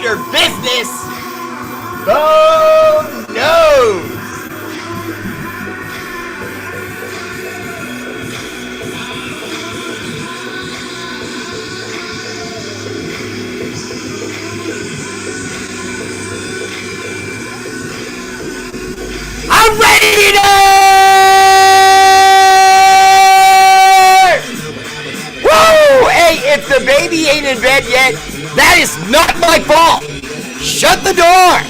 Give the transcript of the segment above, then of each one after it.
Raider business. Oh no! R8RBEAR! Woo! Hey, if the baby ain't in bed yet, that is not my fault. Shut the door.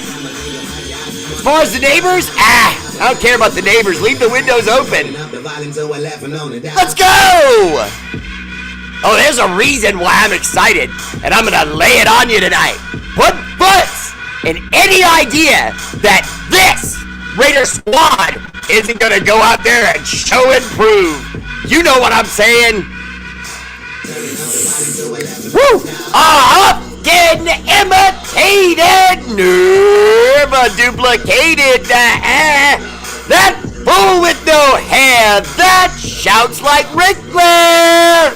As far as the neighbors, I don't care about the neighbors. Leave the windows open. Let's go! Oh, there's a reason why I'm excited, and I'm gonna lay it on you tonight. Put butts in any idea that this Raider squad isn't gonna go out there and show and prove. You know what I'm saying? Woo! Often imitated, never duplicated. That fool with no hair that shouts like Ric Flair.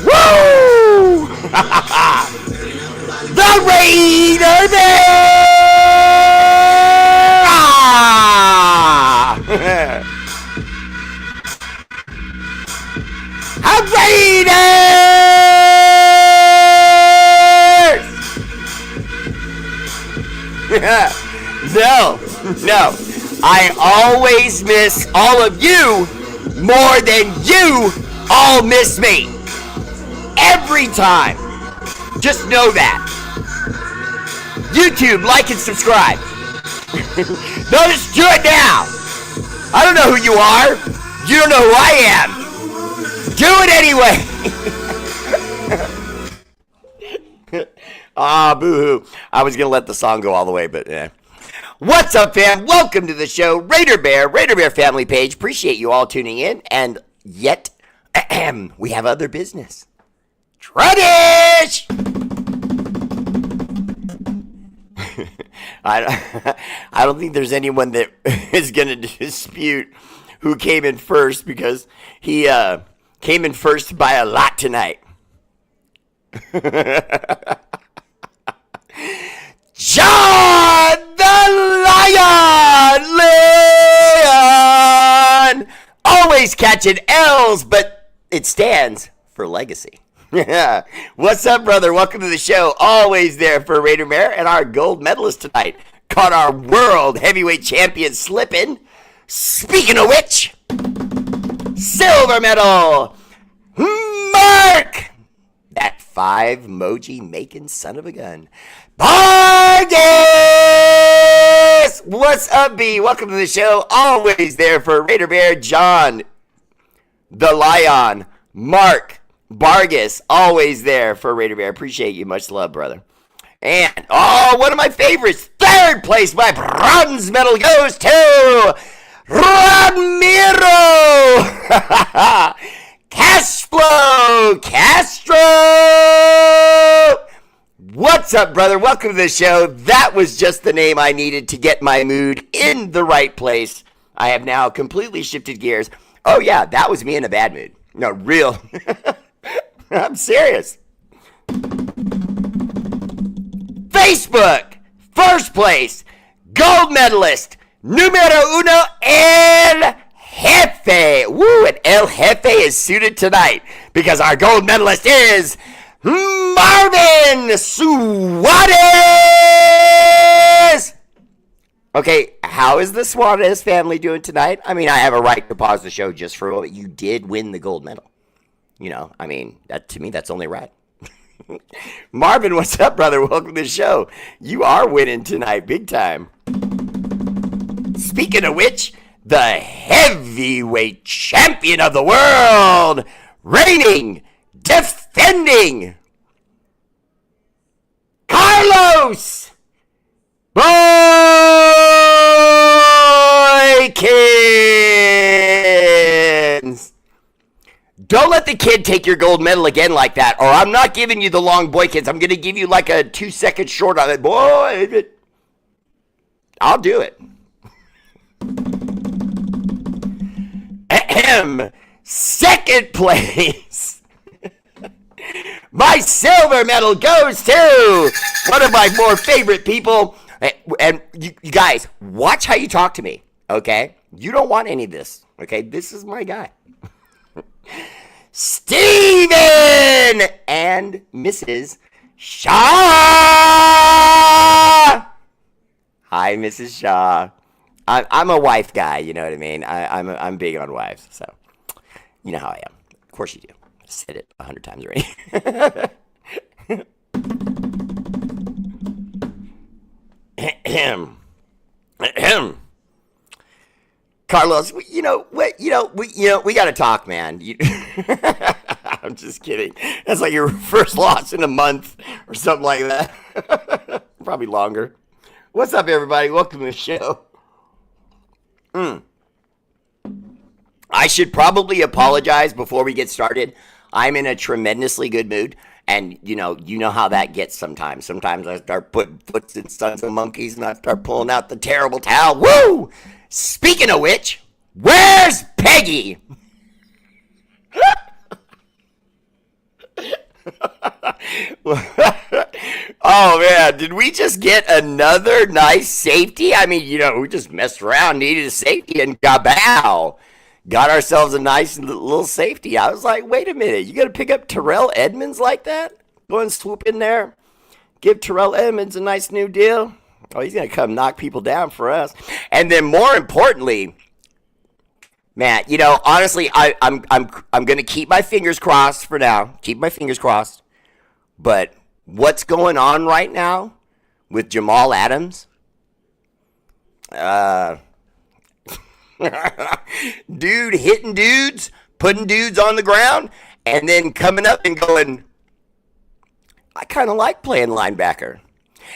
Woo! The R8RBEAR! No. I always miss all of you more than you all miss me. Every time. Just know that. YouTube, like and subscribe. No, just do it now. I don't know who you are. You don't know who I am. Do it anyway. Boo-hoo. I was going to let the song go all the way, but What's up, fam? Welcome to the show, R8RBEAR family page. Appreciate you all tuning in, and yet, we have other business. Tradish! I don't think there's anyone that is going to dispute who came in first, because he came in first by a lot tonight. John the Lion! Always catching L's, but it stands for legacy. What's up, brother? Welcome to the show. Always there for R8RBEAR, and our gold medalist tonight caught our world heavyweight champion slipping. Speaking of which, silver medal, Mark! That 5 emoji making son of a gun. Vargas! What's up, B? Welcome to the show. Always there for R8RBEAR, John the Lion, Mark Vargas. Always there for R8RBEAR. Appreciate you. Much love, brother. And, one of my favorites. Third place, my bronze medal goes to Ramiro Castro. What's up, brother? Welcome to the show. That was just the name I needed to get my mood in the right place. I have now completely shifted gears. Oh, yeah, that was me in a bad mood. No, real. I'm serious. Facebook, first place, gold medalist, numero uno, El Jefe. Woo, and El Jefe is suited tonight because our gold medalist is Marvin Suarez. Okay, how is the Suarez family doing tonight? I mean, I have a right to pause the show just for a moment. You did win the gold medal. You know, I mean, that to me, that's only right. Marvin, what's up, brother? Welcome to the show. You are winning tonight, big time. Speaking of which, the heavyweight champion of the world, reigning, defending, Carlos Boykins. Don't let the kid take your gold medal again like that, or I'm not giving you the long Boykins. I'm going to give you like a 2-second short on it. Boy, I'll do it. Second place. My silver medal goes to one of my more favorite people. And you guys, watch how you talk to me, okay? You don't want any of this, okay? This is my guy. Steven and Mrs. Shaw. Hi, Mrs. Shaw. I'm a wife guy, you know what I mean? I'm big on wives, so you know how I am. Of course you do. I've said it 100 times already. Carlos, we got to talk, man. I'm just kidding. That's like your first loss in a month or something like that. Probably longer. What's up, everybody? Welcome to the show. I should probably apologize before we get started. I'm in a tremendously good mood, and you know how that gets sometimes. Sometimes I start putting foots in sons of monkeys, and I start pulling out the terrible towel. Woo! Speaking of which, where's Peggy? Oh man, did we just get another nice safety? I mean, we just messed around, needed a safety, and got ourselves a nice little safety. I was like, wait a minute, you gonna pick up Terrell Edmonds like that? Go and swoop in there, give Terrell Edmonds a nice new deal. Oh, he's gonna come knock people down for us. And then more importantly, Matt, honestly, I'm gonna keep my fingers crossed for now. Keep my fingers crossed. But what's going on right now with Jamal Adams? Dude hitting dudes, putting dudes on the ground, and then coming up and going, I kind of like playing linebacker.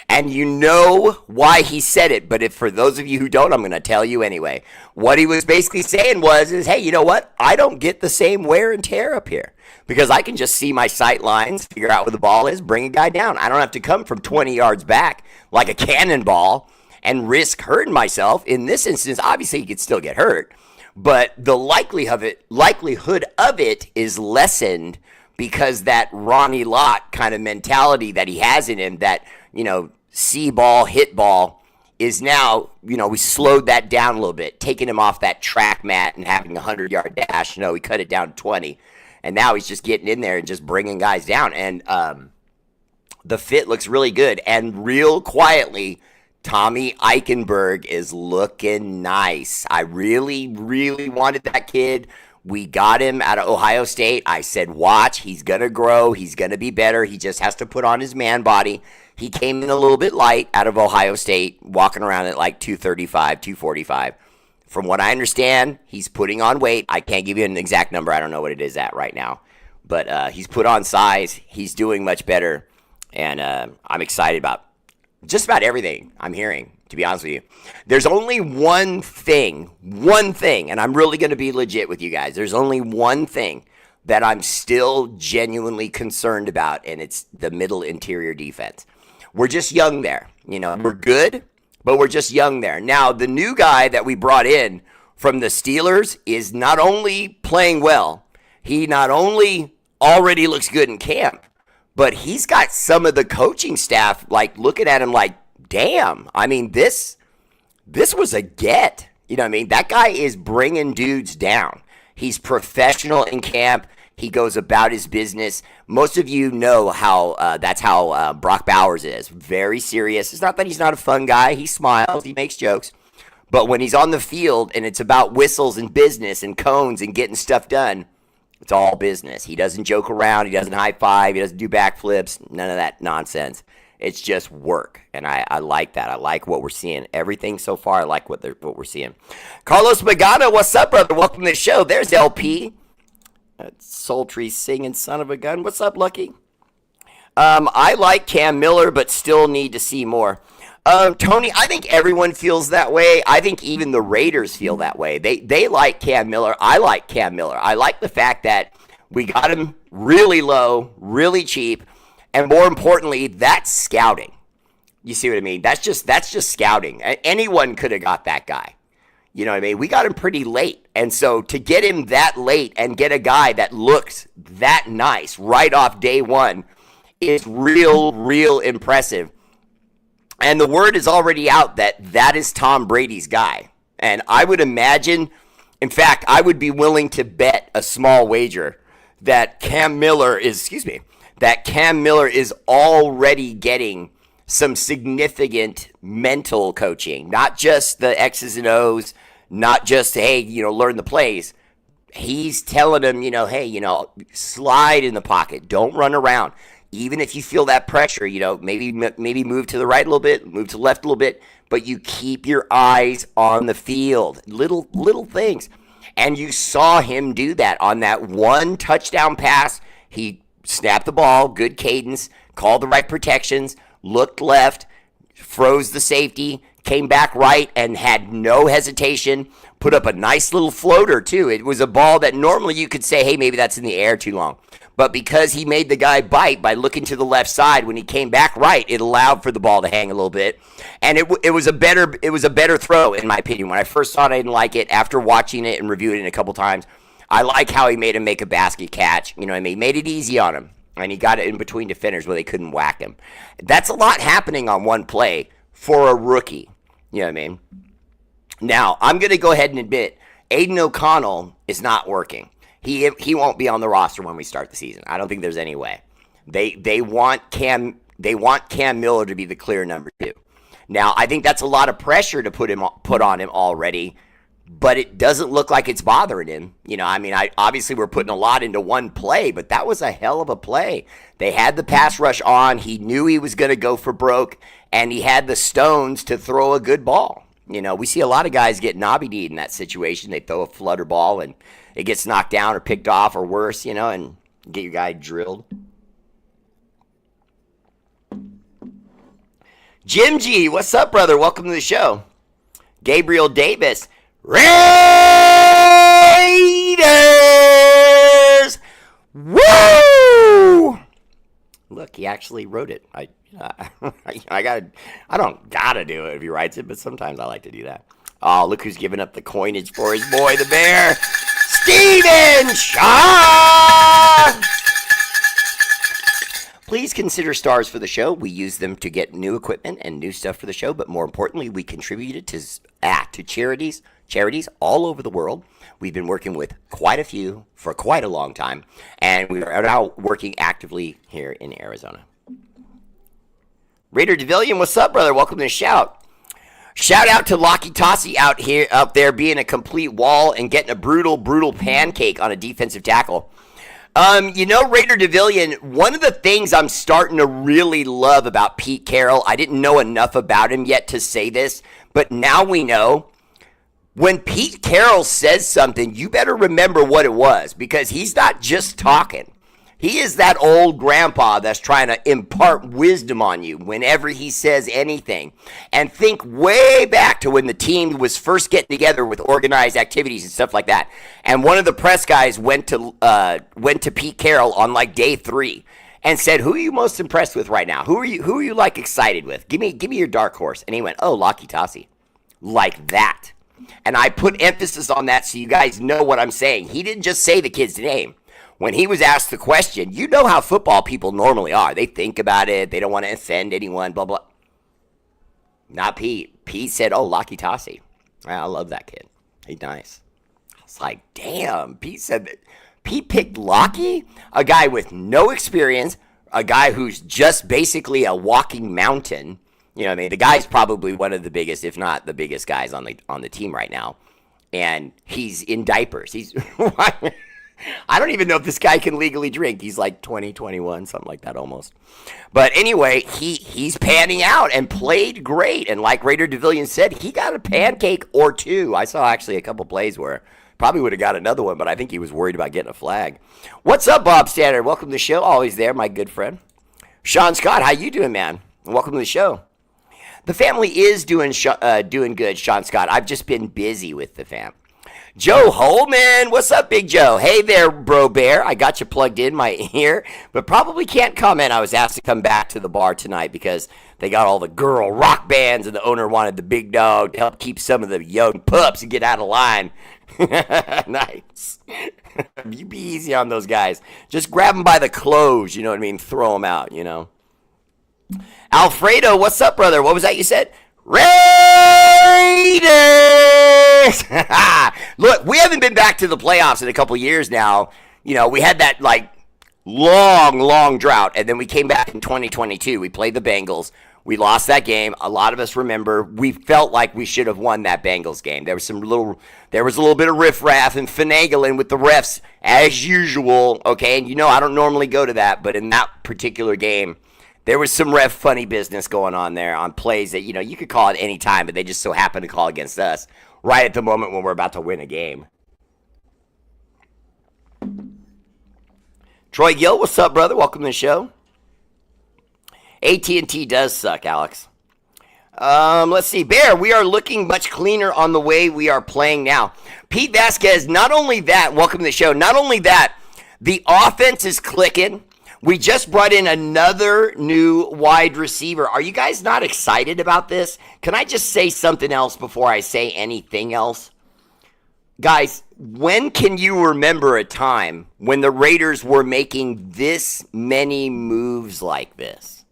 And you know why he said it, but for those of you who don't, I'm going to tell you anyway. What he was basically saying is, hey, you know what? I don't get the same wear and tear up here because I can just see my sight lines, figure out where the ball is, bring a guy down. I don't have to come from 20 yards back like a cannonball and risk hurting myself. In this instance, obviously, you could still get hurt, but the likelihood of it is lessened because that Ronnie Lott kind of mentality that he has in him, that see ball, hit ball, is now, we slowed that down a little bit, taking him off that track mat and having a 100-yard dash. We cut it down to 20, and now he's just getting in there and just bringing guys down. And the fit looks really good. And real quietly, Tommy Eichenberg is looking nice. I really, really wanted that kid. We got him out of Ohio State. I said, watch, he's going to grow. He's going to be better. He just has to put on his man body. He came in a little bit light out of Ohio State, walking around at like 235, 245. From what I understand, he's putting on weight. I can't give you an exact number. I don't know what it is at right now. But he's put on size. He's doing much better. And I'm excited about just about everything I'm hearing, to be honest with you. There's only one thing, and I'm really going to be legit with you guys. There's only one thing that I'm still genuinely concerned about, and it's the middle interior defense. We're just young there. We're good, but we're just young there. Now, the new guy that we brought in from the Steelers is not only playing well, he not only already looks good in camp, but he's got some of the coaching staff looking at him like, damn, I mean, this was a get. You know what I mean? That guy is bringing dudes down. He's professional in camp. He goes about his business. Most of you know how that's how Brock Bowers is. Very serious. It's not that he's not a fun guy. He smiles. He makes jokes. But when he's on the field and it's about whistles and business and cones and getting stuff done, it's all business. He doesn't joke around. He doesn't high five. He doesn't do backflips. None of that nonsense. It's just work, and I like that. I like what we're seeing. Everything so far, I like what we're seeing. Carlos Magana, what's up, brother? Welcome to the show. There's LP. That sultry singing son of a gun. What's up, Lucky? I like Cam Miller, but still need to see more. Tony, I think everyone feels that way. I think even the Raiders feel that way. They like Cam Miller. I like Cam Miller. I like the fact that we got him really low, really cheap. And more importantly, that's scouting. You see what I mean? That's just scouting. Anyone could have got that guy. You know what I mean? We got him pretty late. And so to get him that late and get a guy that looks that nice right off day one is real impressive. And the word is already out that is Tom Brady's guy. And I would imagine, in fact, I would be willing to bet a small wager that Cam Miller is already getting some significant mental coaching, not just the X's and O's, not just, hey, learn the plays. He's telling him, hey, slide in the pocket. Don't run around. Even if you feel that pressure, maybe move to the right a little bit, move to the left a little bit, but you keep your eyes on the field. Little things. And you saw him do that on that one touchdown pass. He snapped the ball, good cadence, called the right protections, looked left, froze the safety, came back right, and had no hesitation, put up a nice little floater, too. It was a ball that normally you could say, hey, maybe that's in the air too long. But because he made the guy bite by looking to the left side, when he came back right, it allowed for the ball to hang a little bit. And it was a better throw, in my opinion. When I first saw it, I didn't like it. After watching it and reviewing it a couple times, I like how he made him make a basket catch. You know what I mean? Made it easy on him. And he got it in between defenders where they couldn't whack him. That's a lot happening on one play for a rookie. You know what I mean? Now, I'm going to go ahead and admit, Aiden O'Connell is not working. He won't be on the roster when we start the season. I don't think there's any way. They want Cam Miller to be the clear number 2. Now, I think that's a lot of pressure to put on him already, but it doesn't look like it's bothering him. Obviously we're putting a lot into one play, but that was a hell of a play. They had the pass rush on. He knew he was going to go for broke, and he had the stones to throw a good ball. We see a lot of guys get knobby-kneed in that situation. They throw a flutter ball, and it gets knocked down or picked off or worse, and get your guy drilled. Jim G, what's up, brother? Welcome to the show. Gabriel Davis. Raiders! Woo! Look, he actually wrote it. I don't gotta do it if he writes it, but sometimes I like to do that. Oh, look who's giving up the coinage for his boy, the Bear. Steven Shaw! Please consider stars for the show. We use them to get new equipment and new stuff for the show, but more importantly, we contribute it to charities all over the world. We've been working with quite a few for quite a long time, and we are now working actively here in Arizona. Raider DeVillian, what's up, brother? Welcome to the shout. Shout out to Lockie Tossi out there being a complete wall and getting a brutal pancake on a defensive tackle. Raider DeVillian, one of the things I'm starting to really love about Pete Carroll, I didn't know enough about him yet to say this, but now we know. When Pete Carroll says something, you better remember what it was, because he's not just talking. He is that old grandpa that's trying to impart wisdom on you whenever he says anything. And think way back to when the team was first getting together with organized activities and stuff like that. And one of the press guys went to Pete Carroll on like day 3 and said, "Who are you most impressed with right now? Who are you like excited with? Give me your dark horse." And he went, "Oh, Lockie Tossi." Like that. And I put emphasis on that so you guys know what I'm saying. He didn't just say the kid's name. When he was asked the question, you know how football people normally are. They think about it. They don't want to offend anyone, blah, blah. Not Pete. Pete said, "Oh, Lockie Tossi." I love that kid. He's nice. I was like, damn. Pete said that. Pete picked Lockie? A guy with no experience, a guy who's just basically a walking mountain. You know what I mean? The guy's probably one of the biggest, if not the biggest guys on the team right now. And he's in diapers. I don't even know if this guy can legally drink. He's like 20, 21, something like that almost. But anyway, he's panning out and played great. And like Raider DeVillian said, he got a pancake or two. I saw actually a couple plays where probably would have got another one, but I think he was worried about getting a flag. What's up, Bob Standard? Welcome to the show. Always there, my good friend. Sean Scott, how you doing, man? Welcome to the show. The family is doing good, Sean Scott. I've just been busy with the fam. Joe Holman, what's up, Big Joe? Hey there, Bro Bear. I got you plugged in my ear, but probably can't comment. I was asked to come back to the bar tonight because they got all the girl rock bands, and the owner wanted the big dog to help keep some of the young pups and get out of line. Nice. You be easy on those guys. Just grab them by the clothes, you know what I mean? Throw them out, you know. Alfredo, what's up, brother? What was that you said? Raiders! Look, we haven't been back to the playoffs in a couple years now. You know, we had that, like, long drought, and then we came back in 2022. We played the Bengals. We lost that game. A lot of us remember we felt like we should have won that Bengals game. There was a little bit of riffraff and finagling with the refs as usual, okay? And you know I don't normally go to that, but in that particular game, there was some ref funny business going on there on plays that, you know, you could call at any time, but they just so happened to call against us right at the moment when we're about to win a game. Troy Gill, what's up, brother? Welcome to the show. AT&T does suck, Alex. Let's see. Bear, we are looking much cleaner on the way we are playing now. Pete Vasquez, not only that, welcome to the show, not only that, the offense is clicking. We just brought in another new wide receiver. Are you guys not excited about this? Can I just say something else before I say anything else? Guys, when can you remember a time when the Raiders were making this many moves like this?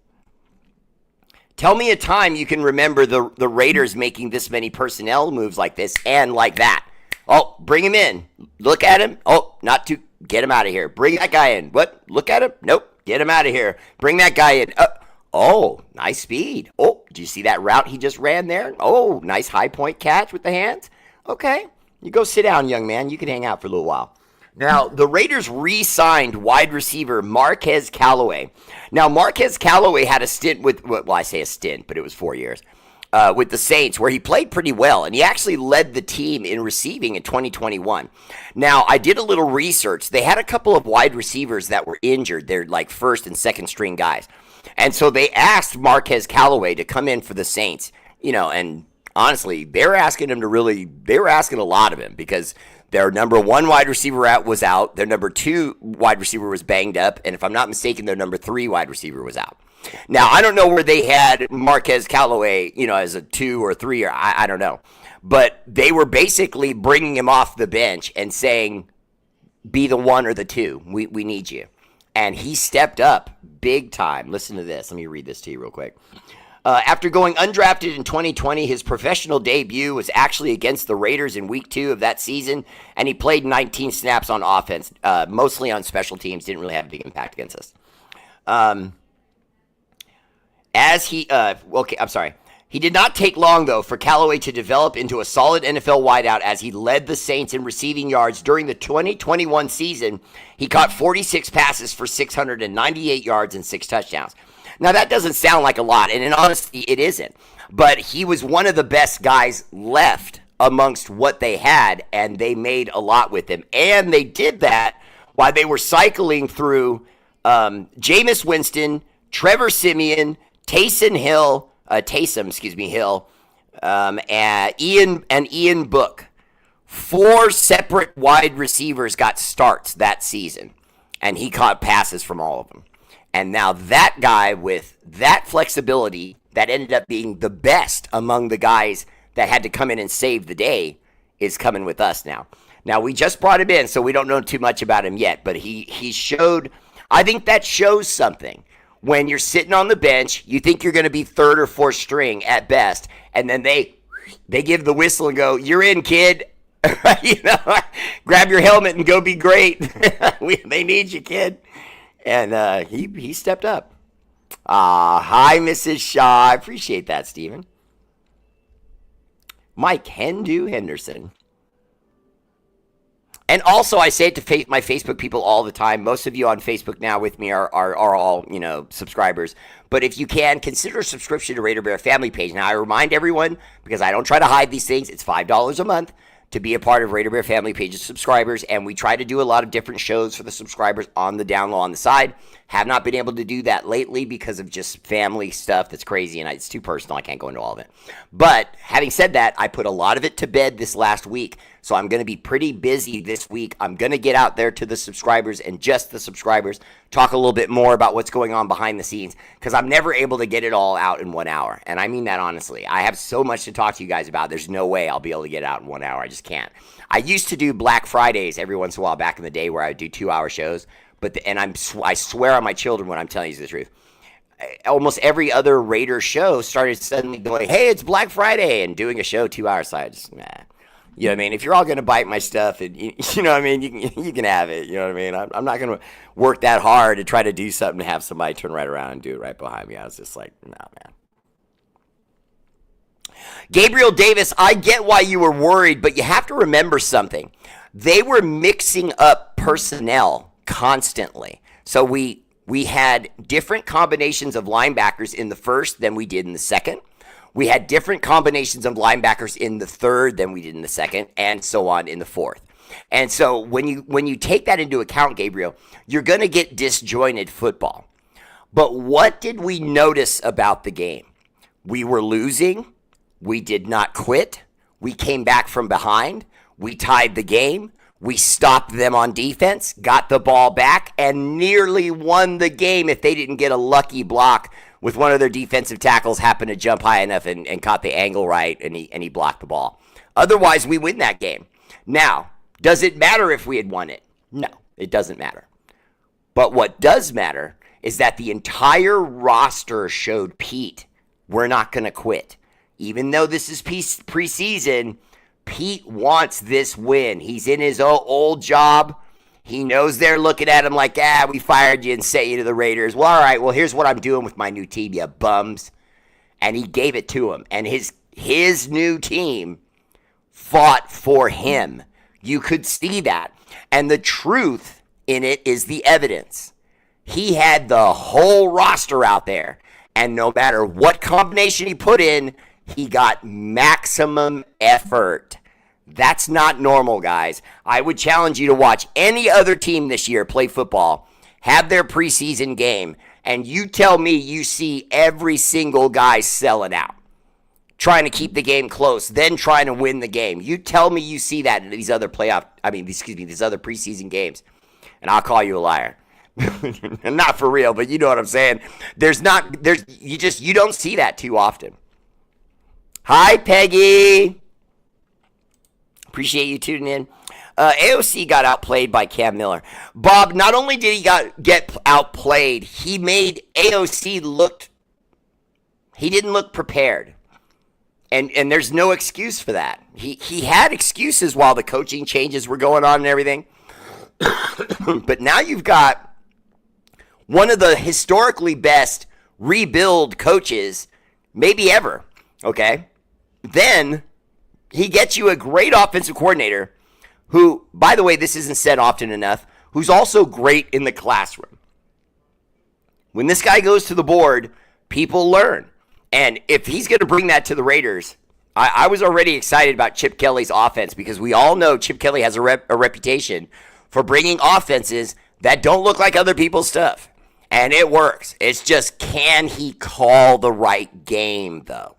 Tell me a time you can remember the Raiders making this many personnel moves like this and like that. Oh, bring him in. Look at him. Oh, not to get him out of here. Bring that guy in. What? Look at him? Nope. Get him out of here. Bring that guy in. Oh, nice speed. Oh, did you see that route he just ran there? Oh, nice high point catch with the hands. Okay. You go sit down, young man. You can hang out for a little while. Now, the Raiders re-signed wide receiver Marquez Callaway. Now, Marquez Callaway had a stint with, well, I say a stint, but it was 4 years, with the Saints, where he played pretty well, and he actually led the team in receiving in 2021. Now, I did a little research. They had a couple of wide receivers that were injured. They're like first and second string guys. And so they asked Marquez Callaway to come in for the Saints, you know, and honestly, they were asking a lot of him because their number one wide receiver was out. Their number two wide receiver was banged up. And if I'm not mistaken, their number three wide receiver was out. Now, I don't know where they had Marquez Callaway, you know, as a 2 or 3, or I don't know. But they were basically bringing him off the bench and saying, be the 1 or the 2. We need you. And he stepped up big time. Listen to this. Let me read this to you real quick. After going undrafted in 2020, his professional debut was actually against the Raiders in Week 2 of that season, and he played 19 snaps on offense, mostly on special teams. Didn't really have a big impact against us. He did not take long, though, for Callaway to develop into a solid NFL wideout as he led the Saints in receiving yards during the 2021 season. He caught 46 passes for 698 yards and 6 touchdowns. Now, that doesn't sound like a lot, and in honesty, it isn't. But he was one of the best guys left amongst what they had, and they made a lot with him. And they did that while they were cycling through Jameis Winston, Trevor Siemian, Taysom Hill, and Ian Book. 4 separate wide receivers got starts that season, and he caught passes from all of them. And now that guy with that flexibility that ended up being the best among the guys that had to come in and save the day is coming with us now. Now, we just brought him in, so we don't know too much about him yet, but he showed, I think that shows something. When you're sitting on the bench, you think you're going to be 3rd or 4th string at best, and then they give the whistle and go, "You're in, kid." You know, grab your helmet and go be great. They need you, kid. And he stepped up. Hi, Mrs. Shaw. I appreciate that, Stephen. Mike Henderson. And also, I say it to my Facebook people all the time. Most of you on Facebook now with me are all, you know, subscribers. But if you can, consider a subscription to R8RBEAR family page. Now, I remind everyone, because I don't try to hide these things, it's $5 a month. to be a part of Raider Bear Family Pages subscribers, and we try to do a lot of different shows for the subscribers on the down low on the side. Have not been able to do that lately because of just family stuff that's crazy, and it's too personal. I can't go into all of it. But having said that, I put a lot of it to bed this last week, so I'm going to be pretty busy this week. I'm going to get out there to the subscribers and just the subscribers, talk a little bit more about what's going on behind the scenes, because I'm never able to get it all out in 1 hour, and I mean that honestly. I have so much to talk to you guys about. There's no way I'll be able to get it out in 1 hour. I just can't. I used to do Black Fridays every once in a while back in the day where I would do 2-hour shows, I swear on my children when I'm telling you the truth. Almost every other Raider show started suddenly going, hey, it's Black Friday, and doing a show 2 hours. So I just, nah. You know what I mean? If you're all going to bite my stuff, and you know what I mean, you can have it. You know what I mean? I'm not going to work that hard to try to do something to have somebody turn right around and do it right behind me. I was just like, nah, man. Gabriel Davis, I get why you were worried, but you have to remember something. They were mixing up personnel constantly. So we had different combinations of linebackers in the first than we did in the second. We had different combinations of linebackers in the third than we did in the second, and so on in the fourth. And so when you take that into account, Gabriel, you're going to get disjointed football. But what did we notice about the game? We were losing. We did not quit. We came back from behind. We tied the game. We stopped them on defense, got the ball back, and nearly won the game if they didn't get a lucky block with one of their defensive tackles happen to jump high enough and caught the angle right, and he blocked the ball. Otherwise, we win that game. Now, does it matter if we had won it? No, it doesn't matter. But what does matter is that the entire roster showed Pete, we're not going to quit. Even though this is preseason, Pete wants this win. He's in his old job. He knows they're looking at him like, we fired you and sent you to the Raiders. Well, all right, well, here's what I'm doing with my new team, you bums. And he gave it to him. And his new team fought for him. You could see that. And the truth in it is the evidence. He had the whole roster out there. And no matter what combination he put in, he got maximum effort. That's not normal, guys. I would challenge you to watch any other team this year play football, have their preseason game, and you tell me you see every single guy selling out, trying to keep the game close, then trying to win the game. You tell me you see that in these other these other preseason games, and I'll call you a liar. Not for real, but you know what I'm saying. You don't see that too often. Hi, Peggy. Appreciate you tuning in. AOC got outplayed by Cam Miller. Bob, not only did he get outplayed, he made AOC he didn't look prepared. And there's no excuse for that. He had excuses while the coaching changes were going on and everything. But now you've got one of the historically best rebuild coaches maybe ever, okay? Then he gets you a great offensive coordinator who, by the way, this isn't said often enough, who's also great in the classroom. When this guy goes to the board, people learn. And if he's going to bring that to the Raiders, I was already excited about Chip Kelly's offense because we all know Chip Kelly has a reputation for bringing offenses that don't look like other people's stuff. And it works. It's just, can he call the right game, though?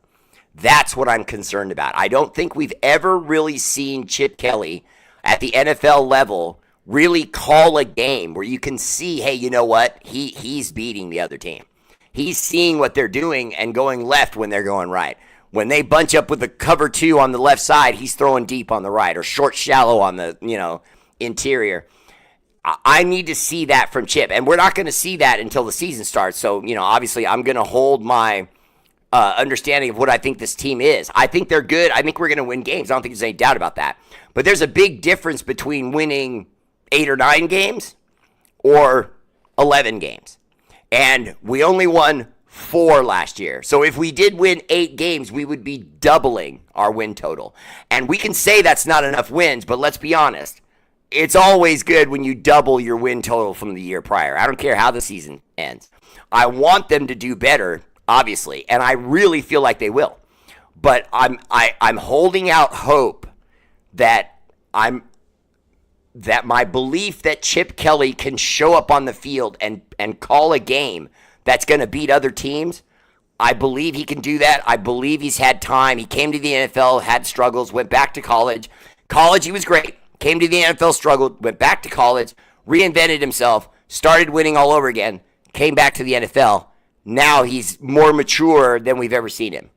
That's what I'm concerned about. I don't think we've ever really seen Chip Kelly at the NFL level really call a game where you can see, hey, you know what? He's beating the other team. He's seeing what they're doing and going left when they're going right. When they bunch up with the cover two on the left side, he's throwing deep on the right or short shallow on the, interior. I need to see that from Chip, and we're not going to see that until the season starts. So, obviously I'm going to hold my understanding of what I think this team is. I think they're good. I think we're going to win games. I don't think there's any doubt about that. But there's a big difference between winning 8 or 9 games or 11 games. And we only won 4 last year. So if we did win 8 games, we would be doubling our win total. And we can say that's not enough wins, but let's be honest. It's always good when you double your win total from the year prior. I don't care how the season ends. I want them to do better, obviously, and I really feel like they will. But I'm holding out hope that my belief that Chip Kelly can show up on the field and call a game that's going to beat other teams, I believe he can do that. I believe he's had time. He came to the NFL, had struggles, went back to college. College, he was great. Came to the NFL, struggled, went back to college, reinvented himself, started winning all over again, came back to the NFL. Now he's more mature than we've ever seen him.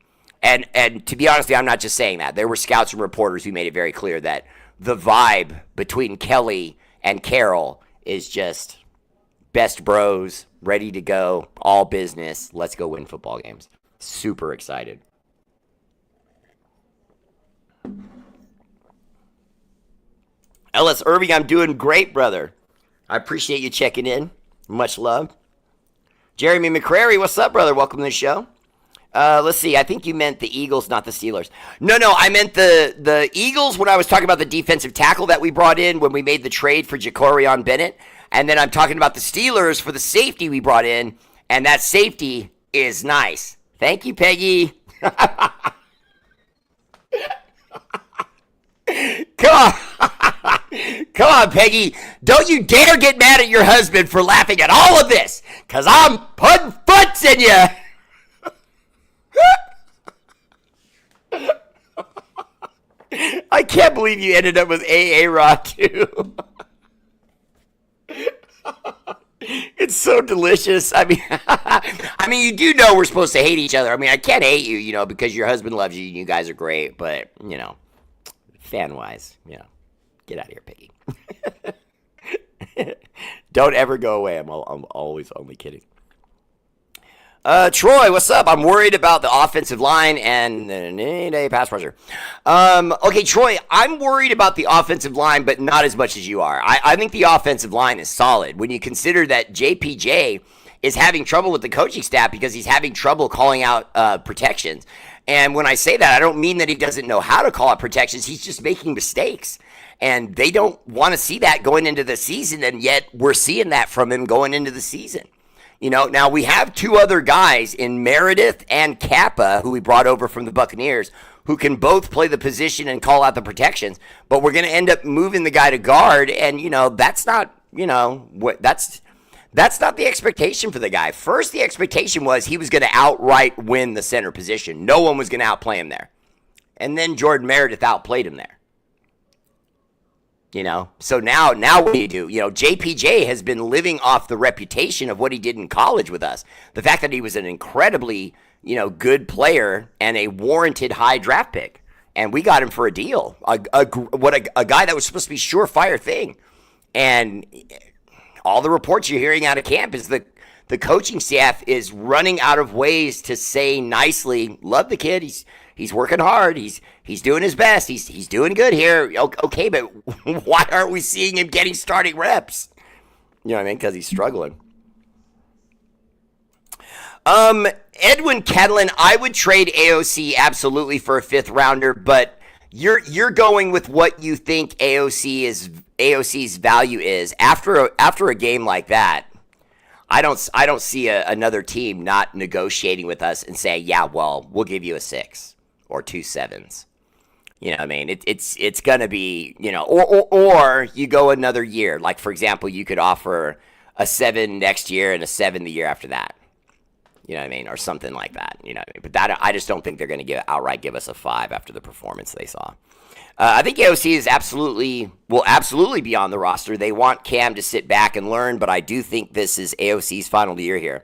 And to be honest with you, I'm not just saying that. There were scouts and reporters who made it very clear that the vibe between Kelly and Carroll is just best bros, ready to go, all business. Let's go win football games. Super excited. R8RBEAR, I'm doing great, brother. I appreciate you checking in. Much love. Jeremy McCrary, what's up, brother? Welcome to the show. Let's see. I think you meant the Eagles, not the Steelers. No, I meant the Eagles when I was talking about the defensive tackle that we brought in when we made the trade for Jacorian Bennett. And then I'm talking about the Steelers for the safety we brought in. And that safety is nice. Thank you, Peggy. Come on, Peggy. Don't you dare get mad at your husband for laughing at all of this, because I'm putting foots in you. I can't believe you ended up with R8RBEAR, too. It's so delicious. I mean, you do know we're supposed to hate each other. I mean, I can't hate you, because your husband loves you and you guys are great, but, fan-wise, get out of here, Piggy. Don't ever go away. I'm always only kidding. Troy, what's up? I'm worried about the offensive line and any pass pressure. Okay, Troy, I'm worried about the offensive line, but not as much as you are. I think the offensive line is solid. When you consider that JPJ is having trouble with the coaching staff because he's having trouble calling out protections. And when I say that, I don't mean that he doesn't know how to call out protections. He's just making mistakes. And they don't want to see that going into the season, and yet we're seeing that from him going into the season. Now we have two other guys in Meredith and Kappa, who we brought over from the Buccaneers, who can both play the position and call out the protections. But we're going to end up moving the guy to guard, and that's not that's not the expectation for the guy. First, the expectation was he was going to outright win the center position. No one was going to outplay him there, and then Jordan Meredith outplayed him there. So now what do you do? JPJ has been living off the reputation of what he did in college with us. The fact that he was an incredibly, good player and a warranted high draft pick. And we got him for a deal. A guy that was supposed to be surefire thing. And all the reports you're hearing out of camp is the coaching staff is running out of ways to say nicely, love the kid, he's working hard, he's doing his best, he's doing good here. Okay, but why aren't we seeing him getting starting reps? You know what I mean? Because he's struggling. Edwin Catalan, I would trade AOC absolutely for a fifth rounder, but you're going with what you think AOC's value is after a game like that. I don't see another team not negotiating with us and saying, yeah, well, we'll give you a 6 or 2 7s. You know what I mean? It's going to be, or you go another year. Like, for example, you could offer a 7 next year and a 7 the year after that. You know what I mean? Or something like that. You know what I mean? But that, I just don't think they're going to outright give us a 5 after the performance they saw. I think AOC will absolutely be on the roster. They want Cam to sit back and learn, but I do think this is AOC's final year here.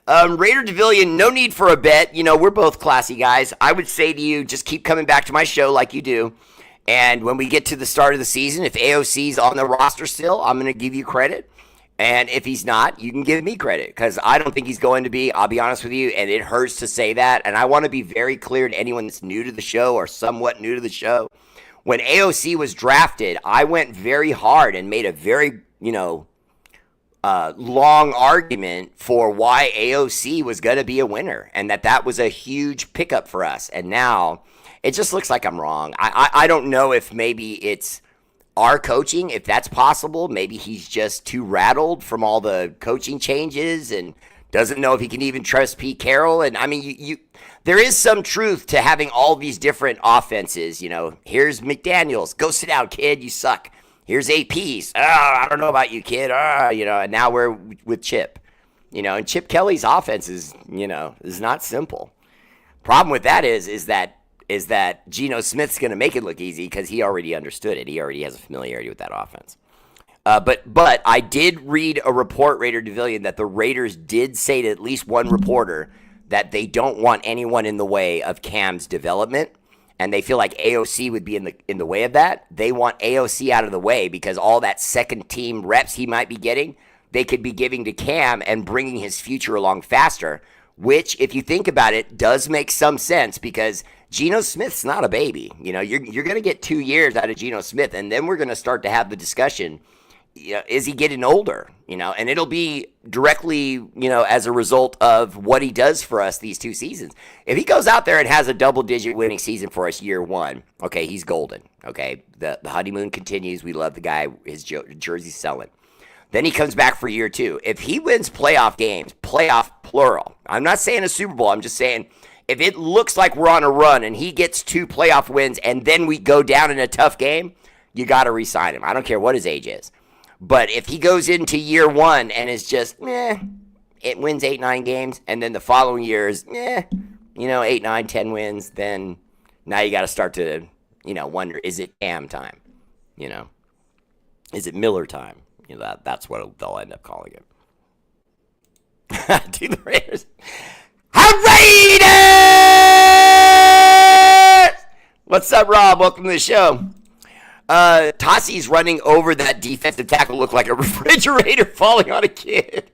Raider Devillion, no need for a bet. We're both classy guys. I would say to you, just keep coming back to my show like you do. And when we get to the start of the season, if AOC's on the roster still, I'm going to give you credit. And if he's not, you can give me credit, because I don't think he's going to be. I'll be honest with you, and it hurts to say that. And I want to be very clear to anyone that's new to the show or somewhat new to the show. When AOC was drafted, I went very hard and made a very, long argument for why AOC was going to be a winner, and that was a huge pickup for us. And now it just looks like I'm wrong. I don't know if maybe it's our coaching, if that's possible. Maybe he's just too rattled from all the coaching changes and Doesn't know if he can even trust Pete Carroll. And I mean, there is some truth to having all these different offenses. You know, here's McDaniels. Go sit down, kid. You suck. Here's APs. I don't know about you, kid. You know, and now we're with Chip. You know, and Chip Kelly's offense is not simple. Problem with that is that Geno Smith's going to make it look easy because he already understood it. He already has a familiarity with that offense. But I did read a report, Raider Devilian, that the Raiders did say to at least one reporter that they don't want anyone in the way of Cam's development, and they feel like AOC would be in the way of that. They want AOC out of the way because all that second team reps he might be getting, they could be giving to Cam and bringing his future along faster, which, if you think about it, does make some sense because Geno Smith's not a baby. You know, you're going to get 2 years out of Geno Smith, and then we're going to start to have the discussion, you know, is he getting older? You know, and it'll be directly, you know, as a result of what he does for us these 2 seasons. If he goes out there and has a double-digit winning season for us year 1, okay, he's golden, okay? The honeymoon continues. We love the guy. His jersey's selling. Then he comes back for year 2. If he wins playoff games, playoff plural, I'm not saying a Super Bowl, I'm just saying if it looks like we're on a run and he gets 2 playoff wins and then we go down in a tough game, you got to re-sign him. I don't care what his age is. But if he goes into year 1 and is just, it wins 8-9 games, and then the following year is, 8-9-10 wins, then now you got to start to, wonder, is it Cam time? Is it Miller time? That's what they'll end up calling it. To the Raiders. Raiders! What's up, Rob? Welcome to the show. Tossi's running over that defensive tackle looked like a refrigerator falling on a kid.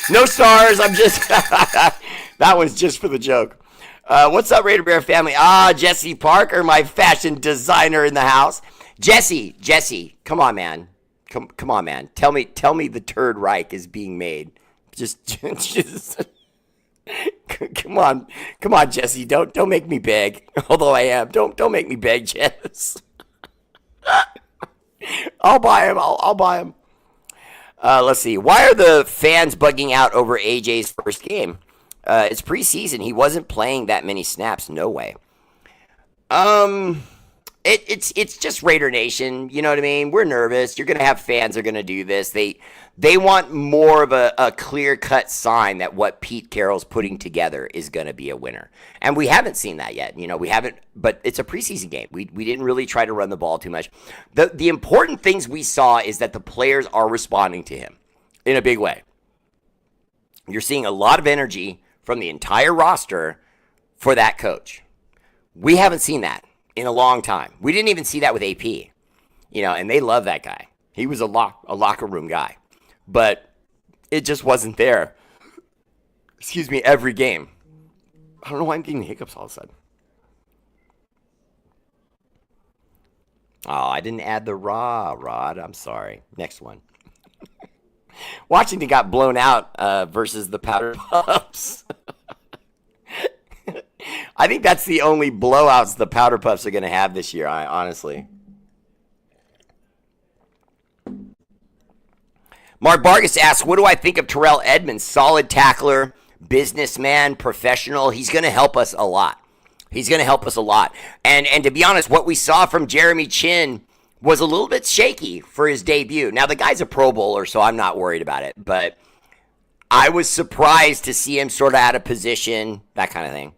No stars. I'm just... that one's just for the joke. What's up, Raider Bear family? Jesse Parker, my fashion designer in the house. Jesse, come on, man. Come on, man. Tell me the Third Reich is being made. Just come on, Jesse. Don't make me beg. Although I am. Don't make me beg, Jess. I'll buy him. I'll buy him. Let's see. Why are the fans bugging out over AJ's first game? It's preseason. He wasn't playing that many snaps. No way. It's just Raider Nation. You know what I mean? We're nervous. You're gonna have fans that are gonna do this. They want more of a clear-cut sign that what Pete Carroll's putting together is gonna be a winner. And we haven't seen that yet. We haven't. But it's a preseason game. We didn't really try to run the ball too much. The important things we saw is that the players are responding to him in a big way. You're seeing a lot of energy from the entire roster for that coach. We haven't seen that in a long time. We didn't even see that with AP, and they love that guy. He was a locker room guy, but it just wasn't there. Excuse me, every game. I don't know why I'm getting hiccups all of a sudden. Oh, I didn't add the rod. I'm sorry. Next one. Washington got blown out versus the Powder Puffs. I think that's the only blowouts the Powder Puffs are going to have this year, honestly. Mark Vargas asks, what do I think of Terrell Edmonds? Solid tackler, businessman, professional. He's going to help us a lot. And to be honest, what we saw from Jeremy Chin was a little bit shaky for his debut. Now, the guy's a Pro Bowler, so I'm not worried about it. But I was surprised to see him sort of out of position, that kind of thing.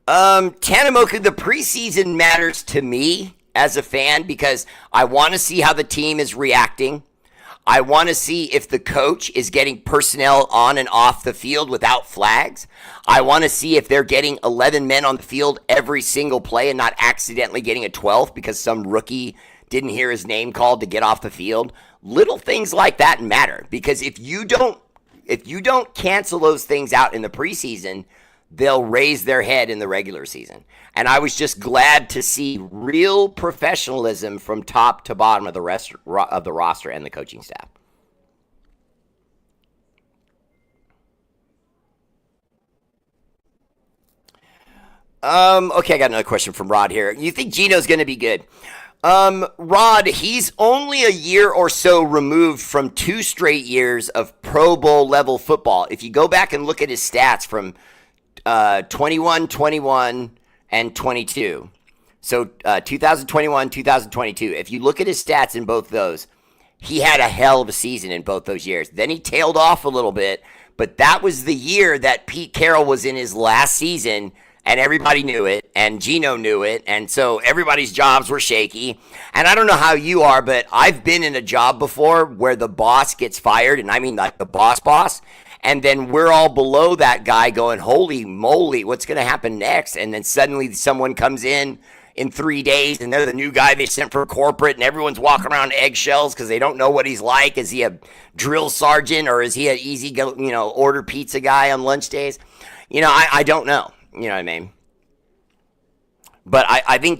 Tanamoku, the preseason matters to me as a fan because I want to see how the team is reacting. I want to see if the coach is getting personnel on and off the field without flags. I want to see if they're getting 11 men on the field every single play and not accidentally getting a 12th because some rookie didn't hear his name called to get off the field. Little things like that matter because if you don't cancel those things out in the preseason, they'll raise their head in the regular season. And I was just glad to see real professionalism from top to bottom of the roster and the coaching staff. Okay, I got another question from Rod here. You think Geno's going to be good? Rod, he's only a year or so removed from 2 straight years of Pro Bowl level football. If you go back and look at his stats from 21, 21, and 22. So 2021, 2022. If you look at his stats in both those, he had a hell of a season in both those years. Then he tailed off a little bit, but that was the year that Pete Carroll was in his last season, and everybody knew it, and Geno knew it, and so everybody's jobs were shaky. And I don't know how you are, but I've been in a job before where the boss gets fired, and I mean like the boss, and then we're all below that guy going, holy moly, what's going to happen next? And then suddenly someone comes in 3 days, and they're the new guy they sent for corporate, and everyone's walking around eggshells because they don't know what he's like. Is he a drill sergeant, or is he an easy, order pizza guy on lunch days? I don't know. You know what I mean? But I think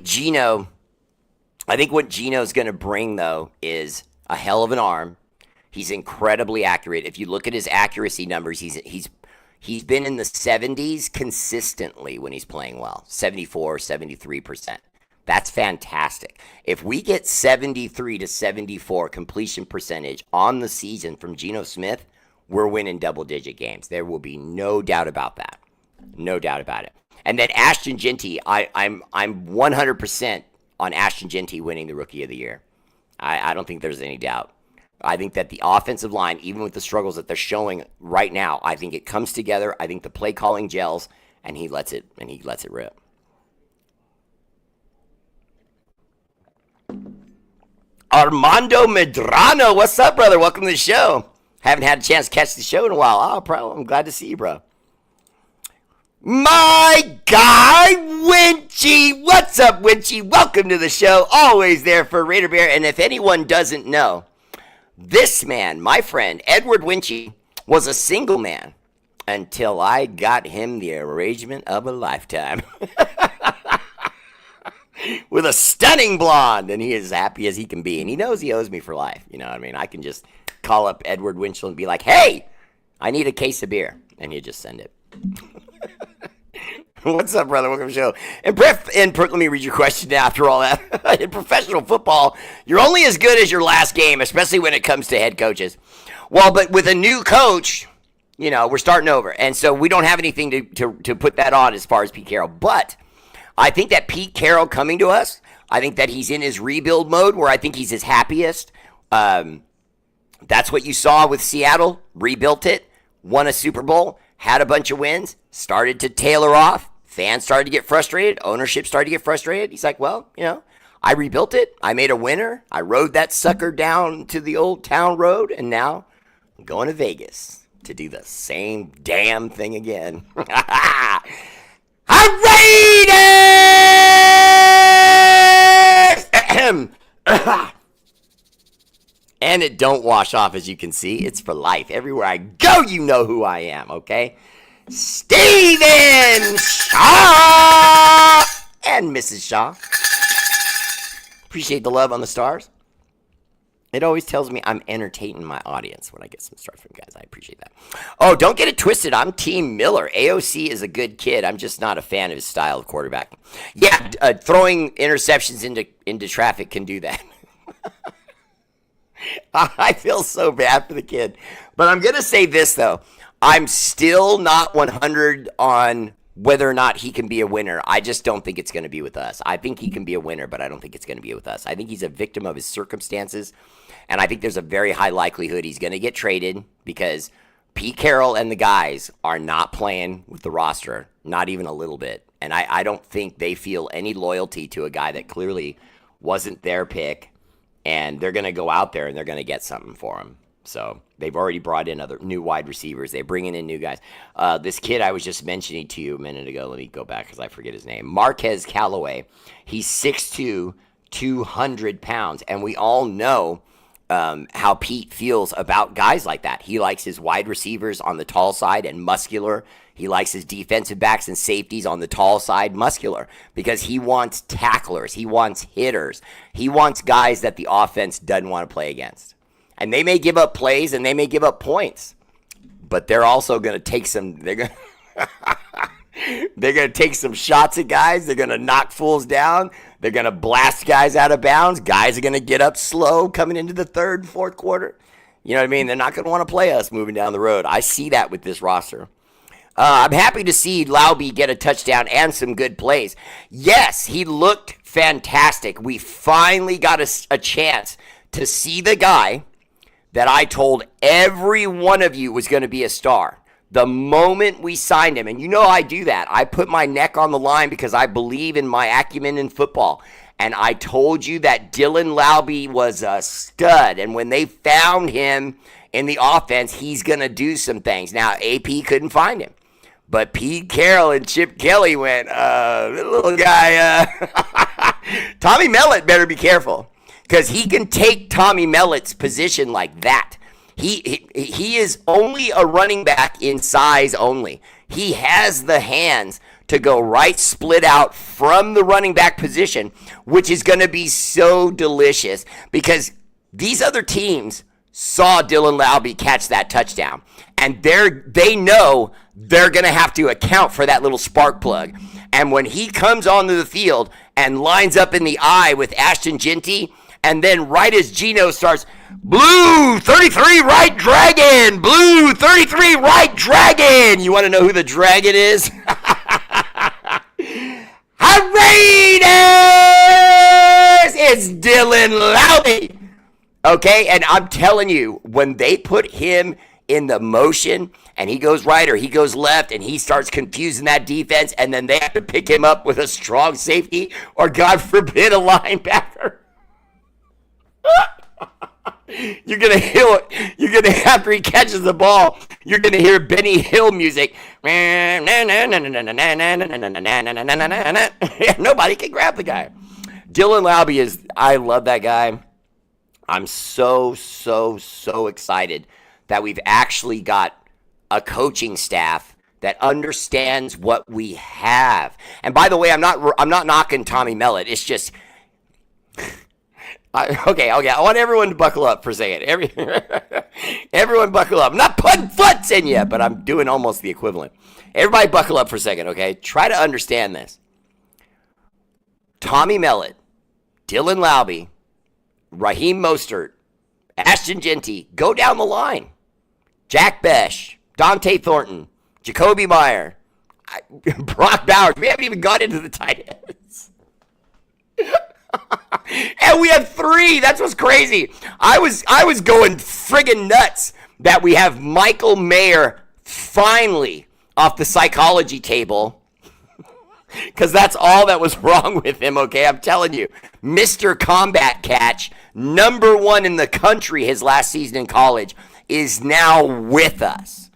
what Geno's going to bring, though, is a hell of an arm. He's incredibly accurate. If you look at his accuracy numbers, he's been in the 70s consistently when he's playing well. 74, 73%. That's fantastic. If we get 73 to 74 completion percentage on the season from Geno Smith, we're winning double-digit games. There will be no doubt about that. No doubt about it. And then Ashton Jeanty, I'm 100% on Ashton Jeanty winning the Rookie of the Year. I don't think there's any doubt. I think that the offensive line, even with the struggles that they're showing right now, I think it comes together. I think the play calling gels, and he lets it rip. Armando Medrano, what's up, brother? Welcome to the show. Haven't had a chance to catch the show in a while. Oh, bro, I'm glad to see you, bro. My guy, Winchy. What's up, Winchy? Welcome to the show. Always there for R8RBEAR. And if anyone doesn't know, this man, my friend, Edward Winchy, was a single man until I got him the arrangement of a lifetime. With a stunning blonde, and he is happy as he can be. And he knows he owes me for life. You know what I mean? I can just call up Edward Winchell and be like, hey, I need a case of beer. And he'll just send it. What's up, brother? Welcome to the show. Let me read your question now after all that. In professional football, you're only as good as your last game, especially when it comes to head coaches. Well, but with a new coach, we're starting over. And so we don't have anything to put that on as far as Pete Carroll. But I think that Pete Carroll coming to us, I think that he's in his rebuild mode where I think he's his happiest. That's what you saw with Seattle. Rebuilt it, won a Super Bowl, had a bunch of wins, started to tailor off. Fans started to get frustrated. Ownership started to get frustrated. He's like, well, I rebuilt it. I made a winner. I rode that sucker down to the old town road, and now I'm going to Vegas to do the same damn thing again. R8RBEAR! And it don't wash off, as you can see. It's for life. Everywhere I go, you know who I am, okay? Steven Shaw! And Mrs. Shaw. Appreciate the love on the stars. It always tells me I'm entertaining my audience when I get some stars from guys. I appreciate that. Oh, don't get it twisted. I'm Team Miller. AOC is a good kid. I'm just not a fan of his style of quarterbacking. Yeah, throwing interceptions into traffic can do that. I feel so bad for the kid. But I'm going to say this, though. I'm still not 100 on whether or not he can be a winner. I just don't think it's going to be with us. I think he can be a winner, but I don't think it's going to be with us. I think he's a victim of his circumstances, and I think there's a very high likelihood he's going to get traded because Pete Carroll and the guys are not playing with the roster, not even a little bit. And I don't think they feel any loyalty to a guy that clearly wasn't their pick, and they're going to go out there and they're going to get something for him. So they've already brought in other new wide receivers. They're bringing in new guys. This kid I was just mentioning to you a minute ago, let me go back because I forget his name. Marquez Callaway. He's 6'2", 200 pounds. And we all know how Pete feels about guys like that. He likes his wide receivers on the tall side and muscular. He likes his defensive backs and safeties on the tall side, muscular, because he wants tacklers. He wants hitters. He wants guys that the offense doesn't want to play against. And they may give up plays and they may give up points, but they're also going to take some. They're going to take some shots at guys. They're going to knock fools down. They're going to blast guys out of bounds. Guys are going to get up slow coming into the third and fourth quarter. You know what I mean? They're not going to want to play us moving down the road. I see that with this roster. I'm happy to see Laube get a touchdown and some good plays. Yes, he looked fantastic. We finally got a chance to see the guy that I told every one of you was going to be a star. The moment we signed him, and you know I do that. I put my neck on the line because I believe in my acumen in football. And I told you that Dylan Laube was a stud. And when they found him in the offense, he's going to do some things. Now, AP couldn't find him. But Pete Carroll and Chip Kelly went, little guy, Tommy Mellott better be careful. Because he can take Tommy Mellett's position like that. He is only a running back in size only. He has the hands to go right split out from the running back position, which is going to be so delicious because these other teams saw Dylan Laube catch that touchdown, and they know they're going to have to account for that little spark plug. And when he comes onto the field and lines up in the eye with Ashton Genty, and then right as Geno starts, blue 33 right dragon, blue 33 right dragon. You want to know who the dragon is? R8RBEAR! It's Dylan Laube. Okay, and I'm telling you, when they put him in the motion and he goes right or he goes left and he starts confusing that defense and then they have to pick him up with a strong safety or, God forbid, a linebacker. You're gonna hear after he catches the ball, you're gonna hear Benny Hill music. Nobody can grab the guy. Dylan Laube I love that guy. I'm so excited that we've actually got a coaching staff that understands what we have. And by the way, I'm not knocking Tommy Mellott. It's just okay. I want everyone to buckle up for a second. Everyone buckle up. I'm not putting foots in you, but I'm doing almost the equivalent. Everybody buckle up for a second, okay? Try to understand this. Tommy Mellott, Dylan Laube, Raheem Mostert, Ashton Genty, go down the line. Jack Besh, Dante Thornton, Jacoby Meyer, Brock Bowers. We haven't even got into the tight ends. And we have 3. That's what's crazy. I was going friggin' nuts that we have Michael Mayer finally off the psychology table. Because that's all that was wrong with him, okay? I'm telling you. Mr. Combat Catch, number 1 in the country his last season in college, is now with us.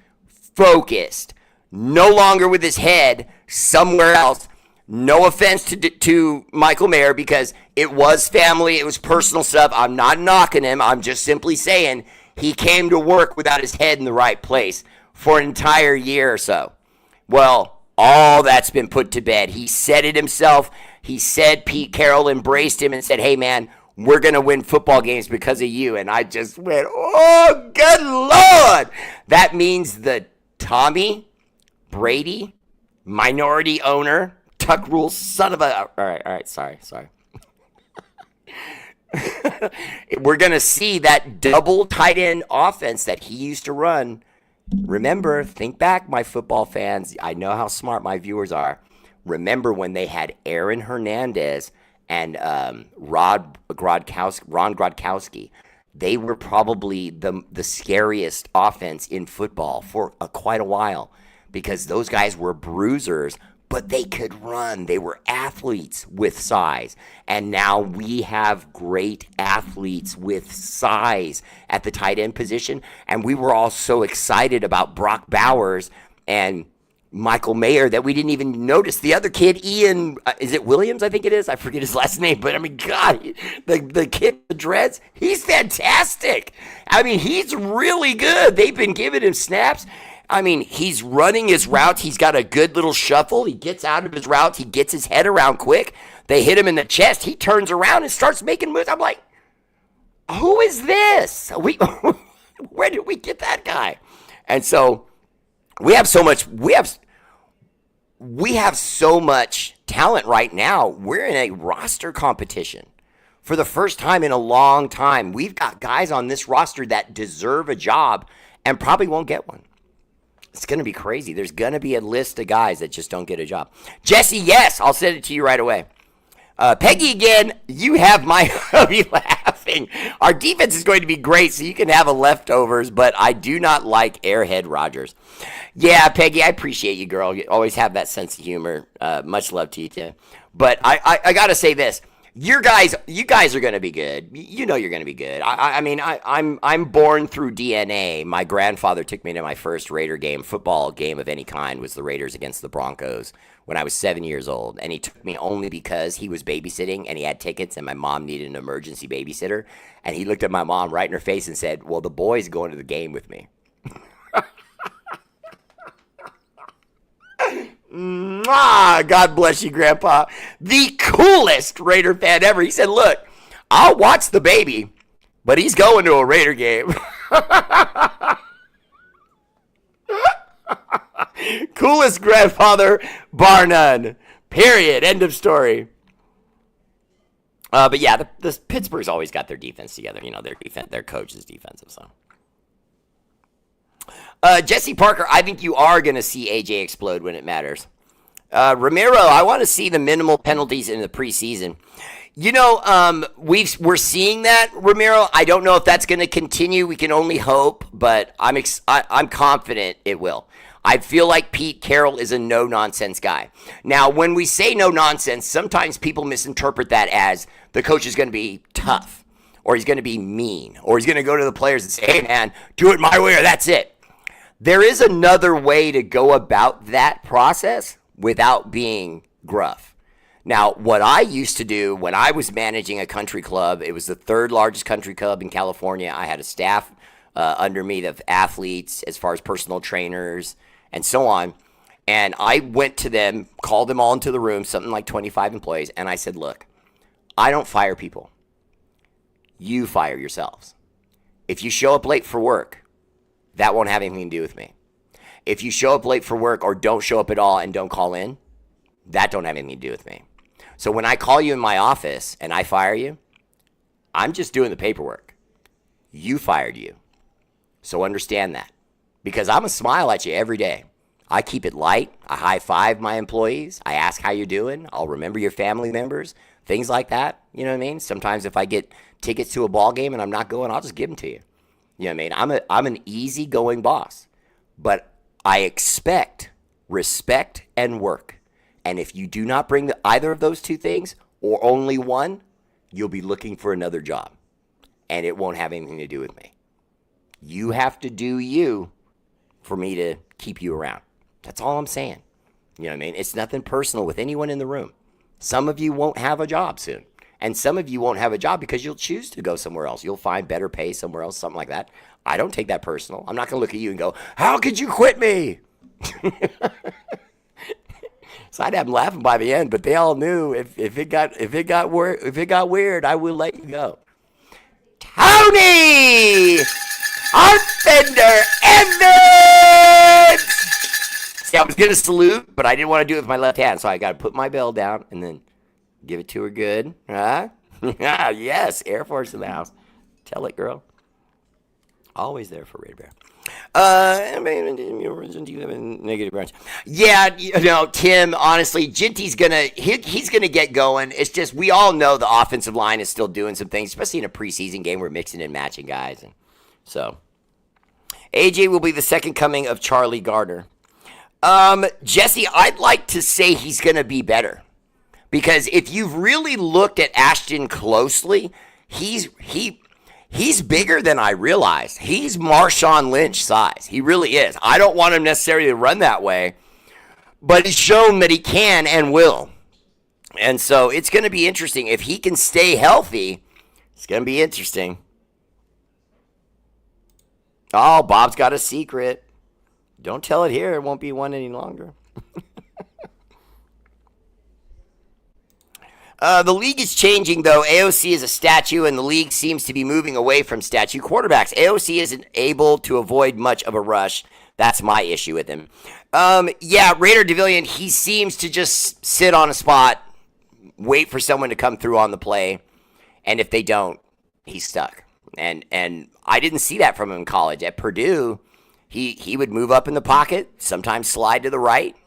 Focused. No longer with his head somewhere else. No offense to Michael Mayer because it was family, it was personal stuff. I'm not knocking him. I'm just simply saying he came to work without his head in the right place for an entire year or so. Well, all that's been put to bed. He said it himself. He said Pete Carroll embraced him and said, hey, man, we're going to win football games because of you. And I just went, oh, good Lord. That means the Tommy Brady, minority owner, Tuck Rule, son of a... All right, sorry. We're going to see that double tight end offense that he used to run. Remember, think back, my football fans. I know how smart my viewers are. Remember when they had Aaron Hernandez and Ron Gronkowski. They were probably the scariest offense in football for quite a while because those guys were bruisers, but they could run. They were athletes with size. And now we have great athletes with size at the tight end position. And we were all so excited about Brock Bowers and Michael Mayer that we didn't even notice the other kid, Ian, is it Williams? I think it is. I forget his last name. But, I mean, God, the kid with the dreads, he's fantastic. I mean, he's really good. They've been giving him snaps. I mean, he's running his routes. He's got a good little shuffle. He gets out of his routes. He gets his head around quick. They hit him in the chest. He turns around and starts making moves. I'm like, who is this? Where did we get that guy? And so we have so much talent right now. We're in a roster competition. For the first time in a long time, we've got guys on this roster that deserve a job and probably won't get one. It's going to be crazy. There's going to be a list of guys that just don't get a job. Jesse, yes, I'll send it to you right away. Peggy, again, you have my hubby laughing. Our defense is going to be great, so you can have a leftovers, but I do not like Airhead Rodgers. Yeah, Peggy, I appreciate you, girl. You always have that sense of humor. Much love to you, too. But I got to say this. You guys are going to be good. You know you're going to be good. I'm born through DNA. My grandfather took me to my first Raider game, football game of any kind, was the Raiders against the Broncos when I was 7 years old. And he took me only because he was babysitting and he had tickets and my mom needed an emergency babysitter. And he looked at my mom right in her face and said, well, the boy's going to the game with me. God bless you, Grandpa. The coolest Raider fan ever. He said, look, I'll watch the baby, but he's going to a Raider game. Coolest grandfather, bar none. Period. End of story. But yeah, the Pittsburgh's always got their defense together. You know, their coach is defensive, so. Jesse Parker, I think you are going to see AJ explode when it matters. Ramiro, I want to see the minimal penalties in the preseason. You know, we're seeing that, Ramiro. I don't know if that's going to continue. We can only hope, but I'm confident it will. I feel like Pete Carroll is a no-nonsense guy. Now, when we say no-nonsense, sometimes people misinterpret that as the coach is going to be tough, or he's going to be mean, or he's going to go to the players and say, hey, man, do it my way or that's it. There is another way to go about that process without being gruff. Now, what I used to do when I was managing a country club, it was the third largest country club in California. I had a staff under me of athletes as far as personal trainers and so on. And I went to them, called them all into the room, something like 25 employees, and I said, look, I don't fire people. You fire yourselves. If you show up late for work, that won't have anything to do with me. If you show up late for work or don't show up at all and don't call in, that don't have anything to do with me. So when I call you in my office and I fire you, I'm just doing the paperwork. You fired you. So understand that. Because I'm going to smile at you every day. I keep it light. I high five my employees. I ask how you're doing. I'll remember your family members. Things like that. You know what I mean? Sometimes if I get tickets to a ball game and I'm not going, I'll just give them to you. You know what I mean? I'm an easygoing boss, but I expect respect and work. And if you do not bring either of those two things or only one, you'll be looking for another job, and it won't have anything to do with me. You have to do you for me to keep you around. That's all I'm saying. You know what I mean? It's nothing personal with anyone in the room. Some of you won't have a job soon. And some of you won't have a job because you'll choose to go somewhere else. You'll find better pay somewhere else, something like that. I don't take that personal. I'm not going to look at you and go, how could you quit me? So I'd have them laughing by the end, but they all knew if it got weird, I will let you go. Tony! Art Fender Evans! See, I was going to salute, but I didn't want to do it with my left hand, so I got to put my bell down and then give it to her good. Huh? Yes, Air Force in the house. Tell it, girl. Always there for R8RBEAR. Do you have a negative branch? Yeah, you know, Tim, honestly, Ginty's he's gonna get going. It's just we all know the offensive line is still doing some things, especially in a preseason game. We're mixing and matching guys, and so AJ will be the second coming of Charlie Gardner. Jesse, I'd like to say he's gonna be better. Because if you've really looked at Ashton closely, he's bigger than I realized. He's Marshawn Lynch size. He really is. I don't want him necessarily to run that way, but he's shown that he can and will. And so it's going to be interesting. If he can stay healthy, it's going to be interesting. Oh, Bob's got a secret. Don't tell it here. It won't be one any longer. The league is changing, though. AOC is a statue, and the league seems to be moving away from statue quarterbacks. AOC isn't able to avoid much of a rush. That's my issue with him. Yeah, Raider Devillian, he seems to just sit on a spot, wait for someone to come through on the play, and if they don't, he's stuck. And I didn't see that from him in college. At Purdue, he would move up in the pocket, sometimes slide to the right,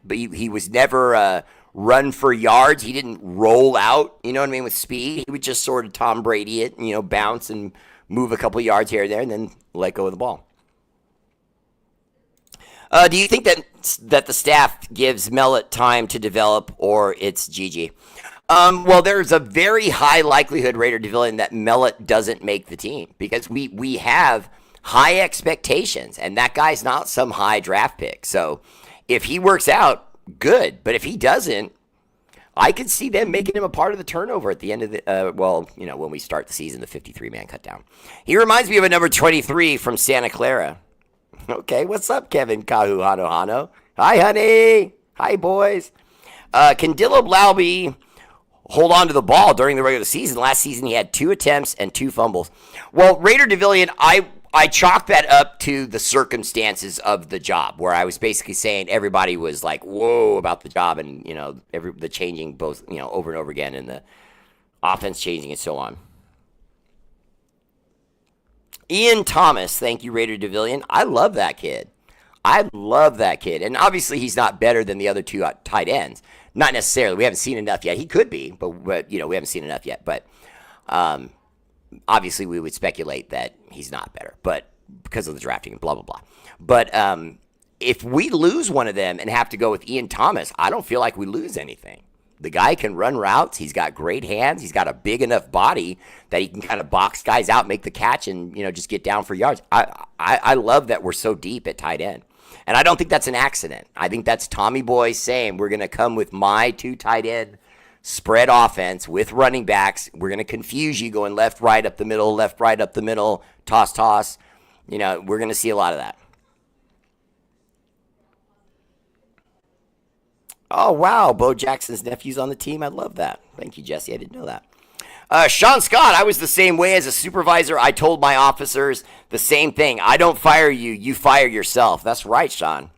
but he was never run for yards. He didn't roll out, you know what I mean, with speed. He would just sort of Tom Brady it, bounce and move a couple yards here and there and then let go of the ball. Do you think that the staff gives Mellott time to develop, or it's GG? Well, there's a very high likelihood, Raider Devillian, that Mellott doesn't make the team because we have high expectations, and that guy's not some high draft pick. So if he works out, good. But if he doesn't, I could see them making him a part of the turnover at the end of the, when we start the season, the 53-man cut down. He reminds me of a number 23 from Santa Clara. Okay, what's up, Kevin Kahu Hano Hano? Hi, honey. Hi, boys. Can Dillo Blauby hold on to the ball during the regular season? Last season, he had 2 attempts and 2 fumbles. Well, Raider Devillian, I chalk that up to the circumstances of the job, where I was basically saying everybody was like, whoa, about the job and, the changing both, over and over again, and the offense changing and so on. Ian Thomas, thank you, Raider Devillian. I love that kid. And obviously he's not better than the other 2 tight ends. Not necessarily. We haven't seen enough yet. He could be, but we haven't seen enough yet. But obviously we would speculate that he's not better, but because of the drafting and blah, blah, blah. But if we lose one of them and have to go with Ian Thomas, I don't feel like we lose anything. The guy can run routes. He's got great hands. He's got a big enough body that he can kind of box guys out, make the catch, and just get down for yards. I love that we're so deep at tight end, and I don't think that's an accident. I think that's Tommy Boy saying we're going to come with my 2 tight end spread offense with running backs. We're going to confuse you going left, right, up the middle, left, right, up the middle, toss, toss. We're going to see a lot of that. Oh, wow. Bo Jackson's nephew's on the team. I love that. Thank you, Jesse. I didn't know that. Sean Scott, I was the same way as a supervisor. I told my officers the same thing. I don't fire you. You fire yourself. That's right, Sean.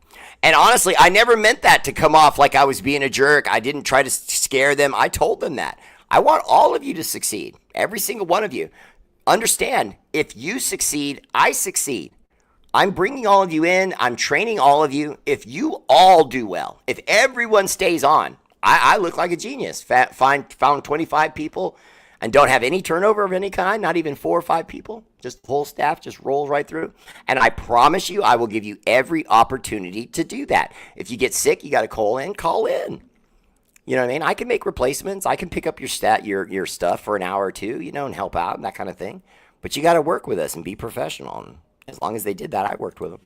And honestly, I never meant that to come off like I was being a jerk. I didn't try to scare them. I told them that. I want all of you to succeed. Every single one of you. Understand, if you succeed, I succeed. I'm bringing all of you in. I'm training all of you. If you all do well, if everyone stays on, I look like a genius. Found 25 people and don't have any turnover of any kind, not even 4 or 5 people. Just the whole staff just rolls right through. And I promise you, I will give you every opportunity to do that. If you get sick, you got to call in, call in. You know what I mean? I can make replacements. I can pick up your stuff for an hour or 2, and help out and that kind of thing. But you got to work with us and be professional. And as long as they did that, I worked with them.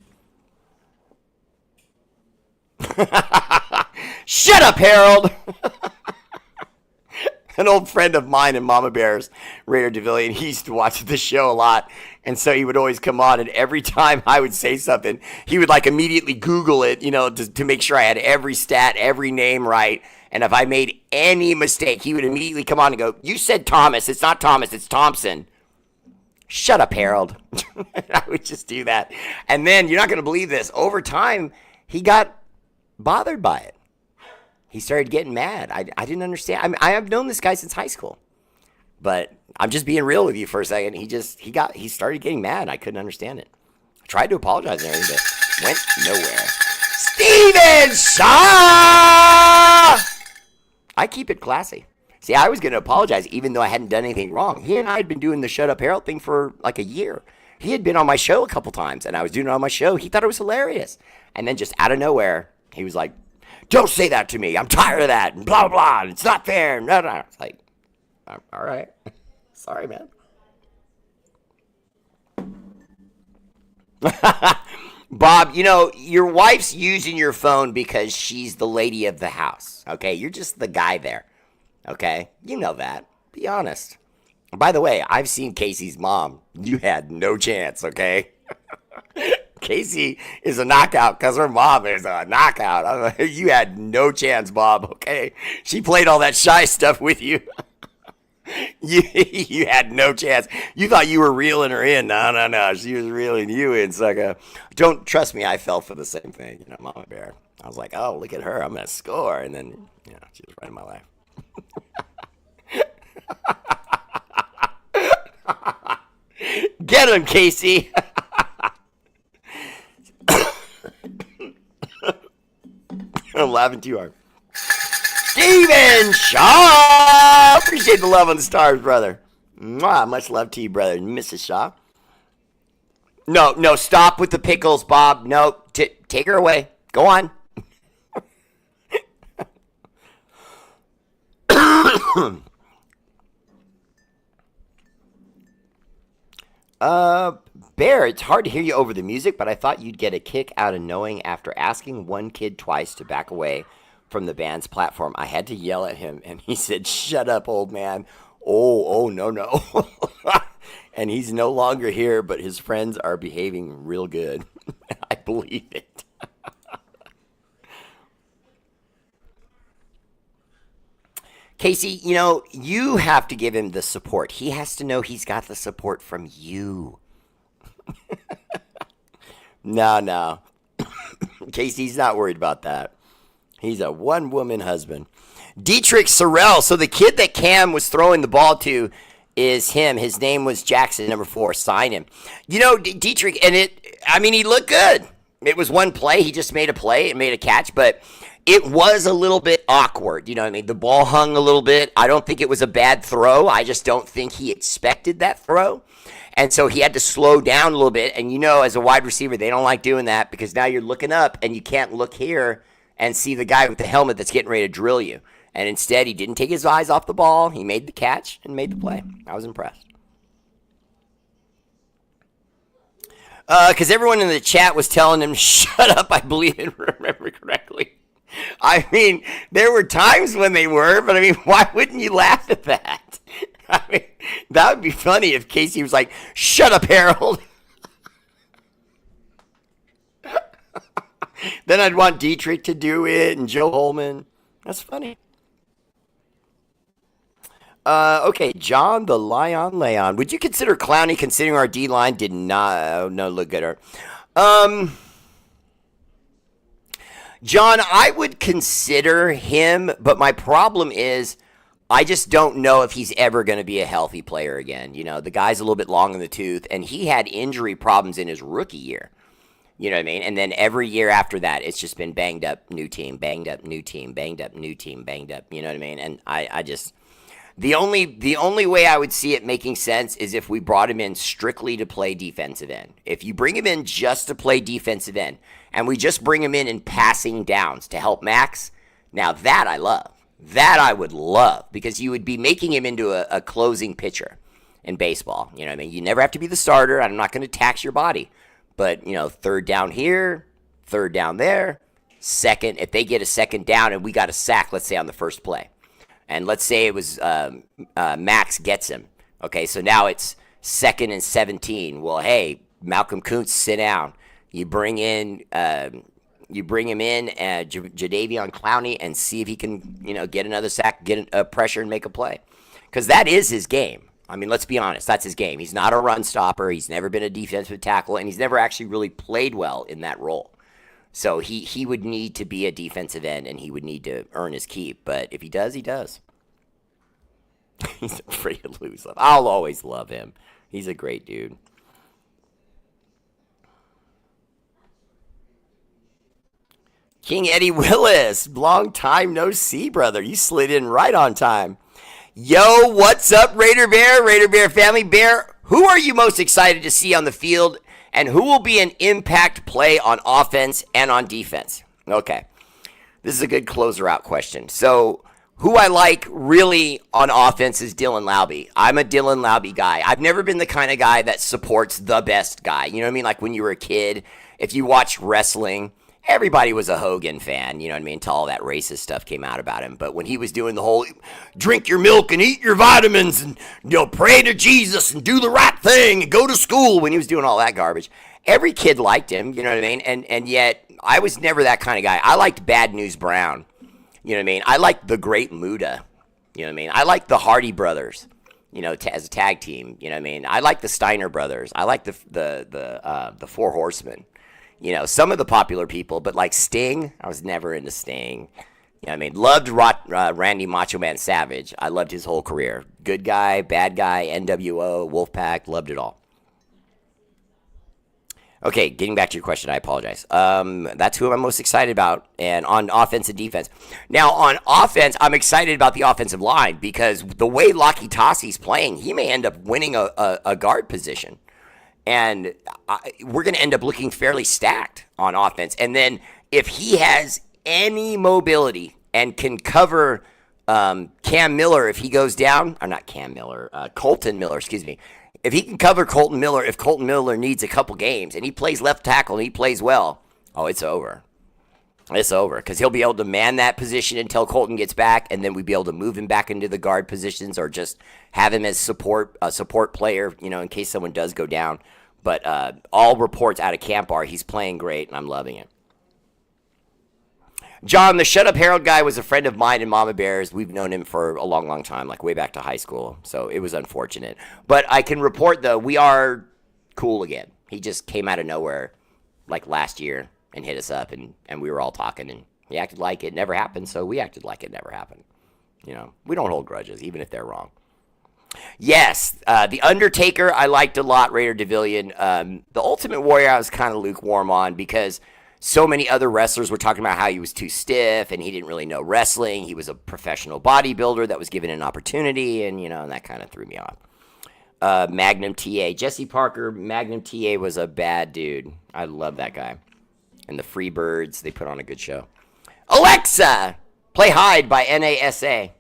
Shut up, Harold! An old friend of mine in Mama Bear's, Raider Devillian, he used to watch the show a lot. And so he would always come on, and every time I would say something, he would immediately Google it, to make sure I had every stat, every name right. And if I made any mistake, he would immediately come on and go, "You said Thomas. It's not Thomas. It's Thompson." Shut up, Harold. I would just do that. And then, you're not going to believe this, over time, he got bothered by it. He started getting mad. I didn't understand. I mean, I have known this guy since high school. But I'm just being real with you for a second. He started getting mad. I couldn't understand it. I tried to apologize and everything, but went nowhere. Steven Shaw! I keep it classy. See, I was going to apologize even though I hadn't done anything wrong. He and I had been doing the Shut Up Harold thing for a year. He had been on my show a couple times, and I was doing it on my show. He thought it was hilarious. And then just out of nowhere, he was like, "Don't say that to me. I'm tired of that. And blah, blah, blah. It's not fair." No, no. It's like, all right. Sorry, man. Bob, your wife's using your phone because she's the lady of the house. Okay? You're just the guy there. Okay? You know that. Be honest. By the way, I've seen Casey's mom. You had no chance, okay? Casey is a knockout because her mom is a knockout. I'm like, you had no chance, Bob, okay? She played all that shy stuff with you. You had no chance. You thought you were reeling her in. No. She was reeling you in, sucker. Don't trust me. I fell for the same thing, Mama Bear. I was like, oh, look at her. I'm going to score. And then, she was right in my life. Get him, Casey. I'm laughing too hard. Steven Shaw! Appreciate the love on the stars, brother. Mwah, much love to you, brother. Mrs. Shaw. No, stop with the pickles, Bob. No, take her away. Go on. Bear, it's hard to hear you over the music, but I thought you'd get a kick out of knowing after asking one kid twice to back away from the band's platform. I had to yell at him, and he said, shut up, old man. Oh, no. And he's no longer here, but his friends are behaving real good. I believe it. Casey, you have to give him the support. He has to know he's got the support from you. No. Casey's not worried about that. He's a one-woman husband. Dietrich Sorrell. So the kid that Cam was throwing the ball to is him. His name was Jackson, number 4. Sign him. Dietrich, and he looked good. It was one play. He just made a play and made a catch, but it was a little bit awkward. The ball hung a little bit. I don't think it was a bad throw. I just don't think he expected that throw. And so he had to slow down a little bit. And as a wide receiver, they don't like doing that because now you're looking up and you can't look here and see the guy with the helmet that's getting ready to drill you. And instead, he didn't take his eyes off the ball. He made the catch and made the play. I was impressed. Because everyone in the chat was telling him, shut up, I believe it, remember correctly. There were times when they were, but why wouldn't you laugh at that? That would be funny if Casey was like, shut up, Harold. Then I'd want Dietrich to do it and Joe Holman. That's funny. Okay, John the Lion Leon. Would you consider Clowney considering our D-line did not look good? John, I would consider him, but my problem is I just don't know if he's ever going to be a healthy player again. The guy's a little bit long in the tooth, and he had injury problems in his rookie year. You know what I mean? And then every year after that, it's just been banged up, new team, banged up, new team, banged up, new team, banged up. You know what I mean? And I just, the only way I would see it making sense is if we brought him in strictly to play defensive end. If you bring him in just to play defensive end, and we just bring him in passing downs to help Max, now that I love. That I would love, because you would be making him into a closing pitcher in baseball. You know what I mean? You never have to be the starter. I'm not going to tax your body. But, third down here, third down there, second. If they get a second down and we got a sack, let's say on the first play. And let's say it was Max gets him. Okay, so now it's 2nd and 17. Well, hey, Malcolm Kuntz, sit down. You bring him in, Jadeveon Clowney, and see if he can, get another sack, get a pressure, and make a play. Because that is his game. Let's be honest. That's his game. He's not a run stopper. He's never been a defensive tackle, and he's never actually really played well in that role. So he would need to be a defensive end, and he would need to earn his keep. But if he does, he does. He's afraid to lose. I'll always love him. He's a great dude. King Eddie Willis, long time no see, brother. You slid in right on time. Yo, what's up, Raider Bear family? Bear, who are you most excited to see on the field, and who will be an impact play on offense and on defense? Okay, this is a good closer out question. So, who I like really on offense is Dylan Laube. I'm a Dylan Laube guy. I've never been the kind of guy that supports the best guy. You know what I mean? Like when you were a kid, if you watched wrestling, everybody was a Hogan fan, you know what I mean, until all that racist stuff came out about him. But when he was doing the whole drink your milk and eat your vitamins and, pray to Jesus and do the right thing and go to school, when he was doing all that garbage, every kid liked him, you know what I mean? And yet, I was never that kind of guy. I liked Bad News Brown, you know what I mean? I liked the Great Muda, you know what I mean? I liked the Hardy Brothers, you know, as a tag team, you know what I mean? I liked the Steiner Brothers. I liked the Four Horsemen, you know, some of the popular people, but like Sting, I was never into Sting. You know what I mean? Loved Randy Macho Man Savage. I loved his whole career. Good guy, bad guy, NWO, Wolfpack, loved it all. Okay, getting back to your question, I apologize. That's who I'm most excited about, and on offense and defense. Now, on offense, I'm excited about the offensive line because the way Laki Tassi's playing, he may end up winning a guard position. And we're going to end up looking fairly stacked on offense. And then if he has any mobility and can cover Cam Miller if he goes down, or not Cam Miller, Colton Miller, excuse me. If he can cover Colton Miller, if Colton Miller needs a couple games and he plays left tackle and he plays well, oh, it's over. It's over because he'll be able to man that position until Colton gets back, and then we'd be able to move him back into the guard positions or just have him as a support player, you know, in case someone does go down. But all reports out of camp are he's playing great, and I'm loving it. John, the Shut Up Harold guy was a friend of mine in Mama Bears. We've known him for a long, long time, like way back to high school. So it was unfortunate. But I can report, though, we are cool again. He just came out of nowhere like last year and hit us up, and we were all talking, and he acted like it never happened, so we acted like it never happened. You know, we don't hold grudges, even if they're wrong. Yes, The Undertaker I liked a lot, Raider Devillion. The Ultimate Warrior I was kind of lukewarm on because so many other wrestlers were talking about how he was too stiff and he didn't really know wrestling. He was a professional bodybuilder that was given an opportunity, and, you know, and that kind of threw me off. Magnum TA. Jesse Parker, Magnum TA was a bad dude. I love that guy. And the Freebirds, they put on a good show. Alexa, play Hide by NASA.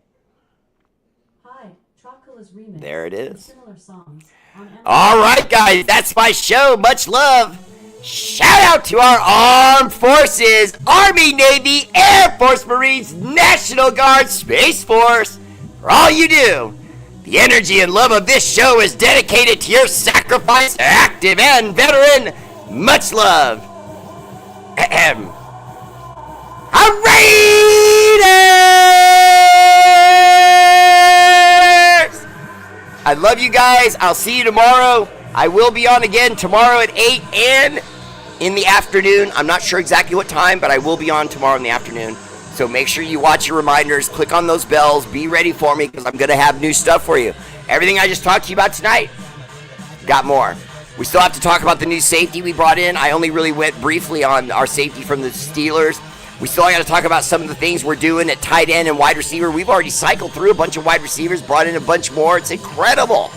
Remix. There it is. Similar songs all right, guys, that's my show. Much love. Shout out to our armed forces, Army, Navy, Air Force, Marines, National Guard, Space Force, for all you do. The energy and love of this show is dedicated to your sacrifice, active and veteran. Much love. Ahem. I love you guys. I'll see you tomorrow. I will be on again tomorrow at 8 and in the afternoon. I'm not sure exactly what time, but I will be on tomorrow in the afternoon. So make sure you watch your reminders. Click on those bells. Be ready for me because I'm going to have new stuff for you. Everything I just talked to you about tonight, got more. We still have to talk about the new safety we brought in. I only really went briefly on our safety from the Steelers. We still got to talk about some of the things we're doing at tight end and wide receiver. We've already cycled through a bunch of wide receivers, brought in a bunch more. It's incredible.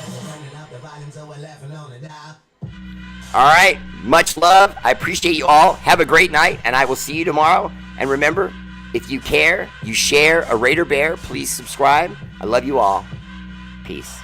All right. Much love. I appreciate you all. Have a great night, and I will see you tomorrow. And remember, if you care, you share a Raider Bear, please subscribe. I love you all. Peace.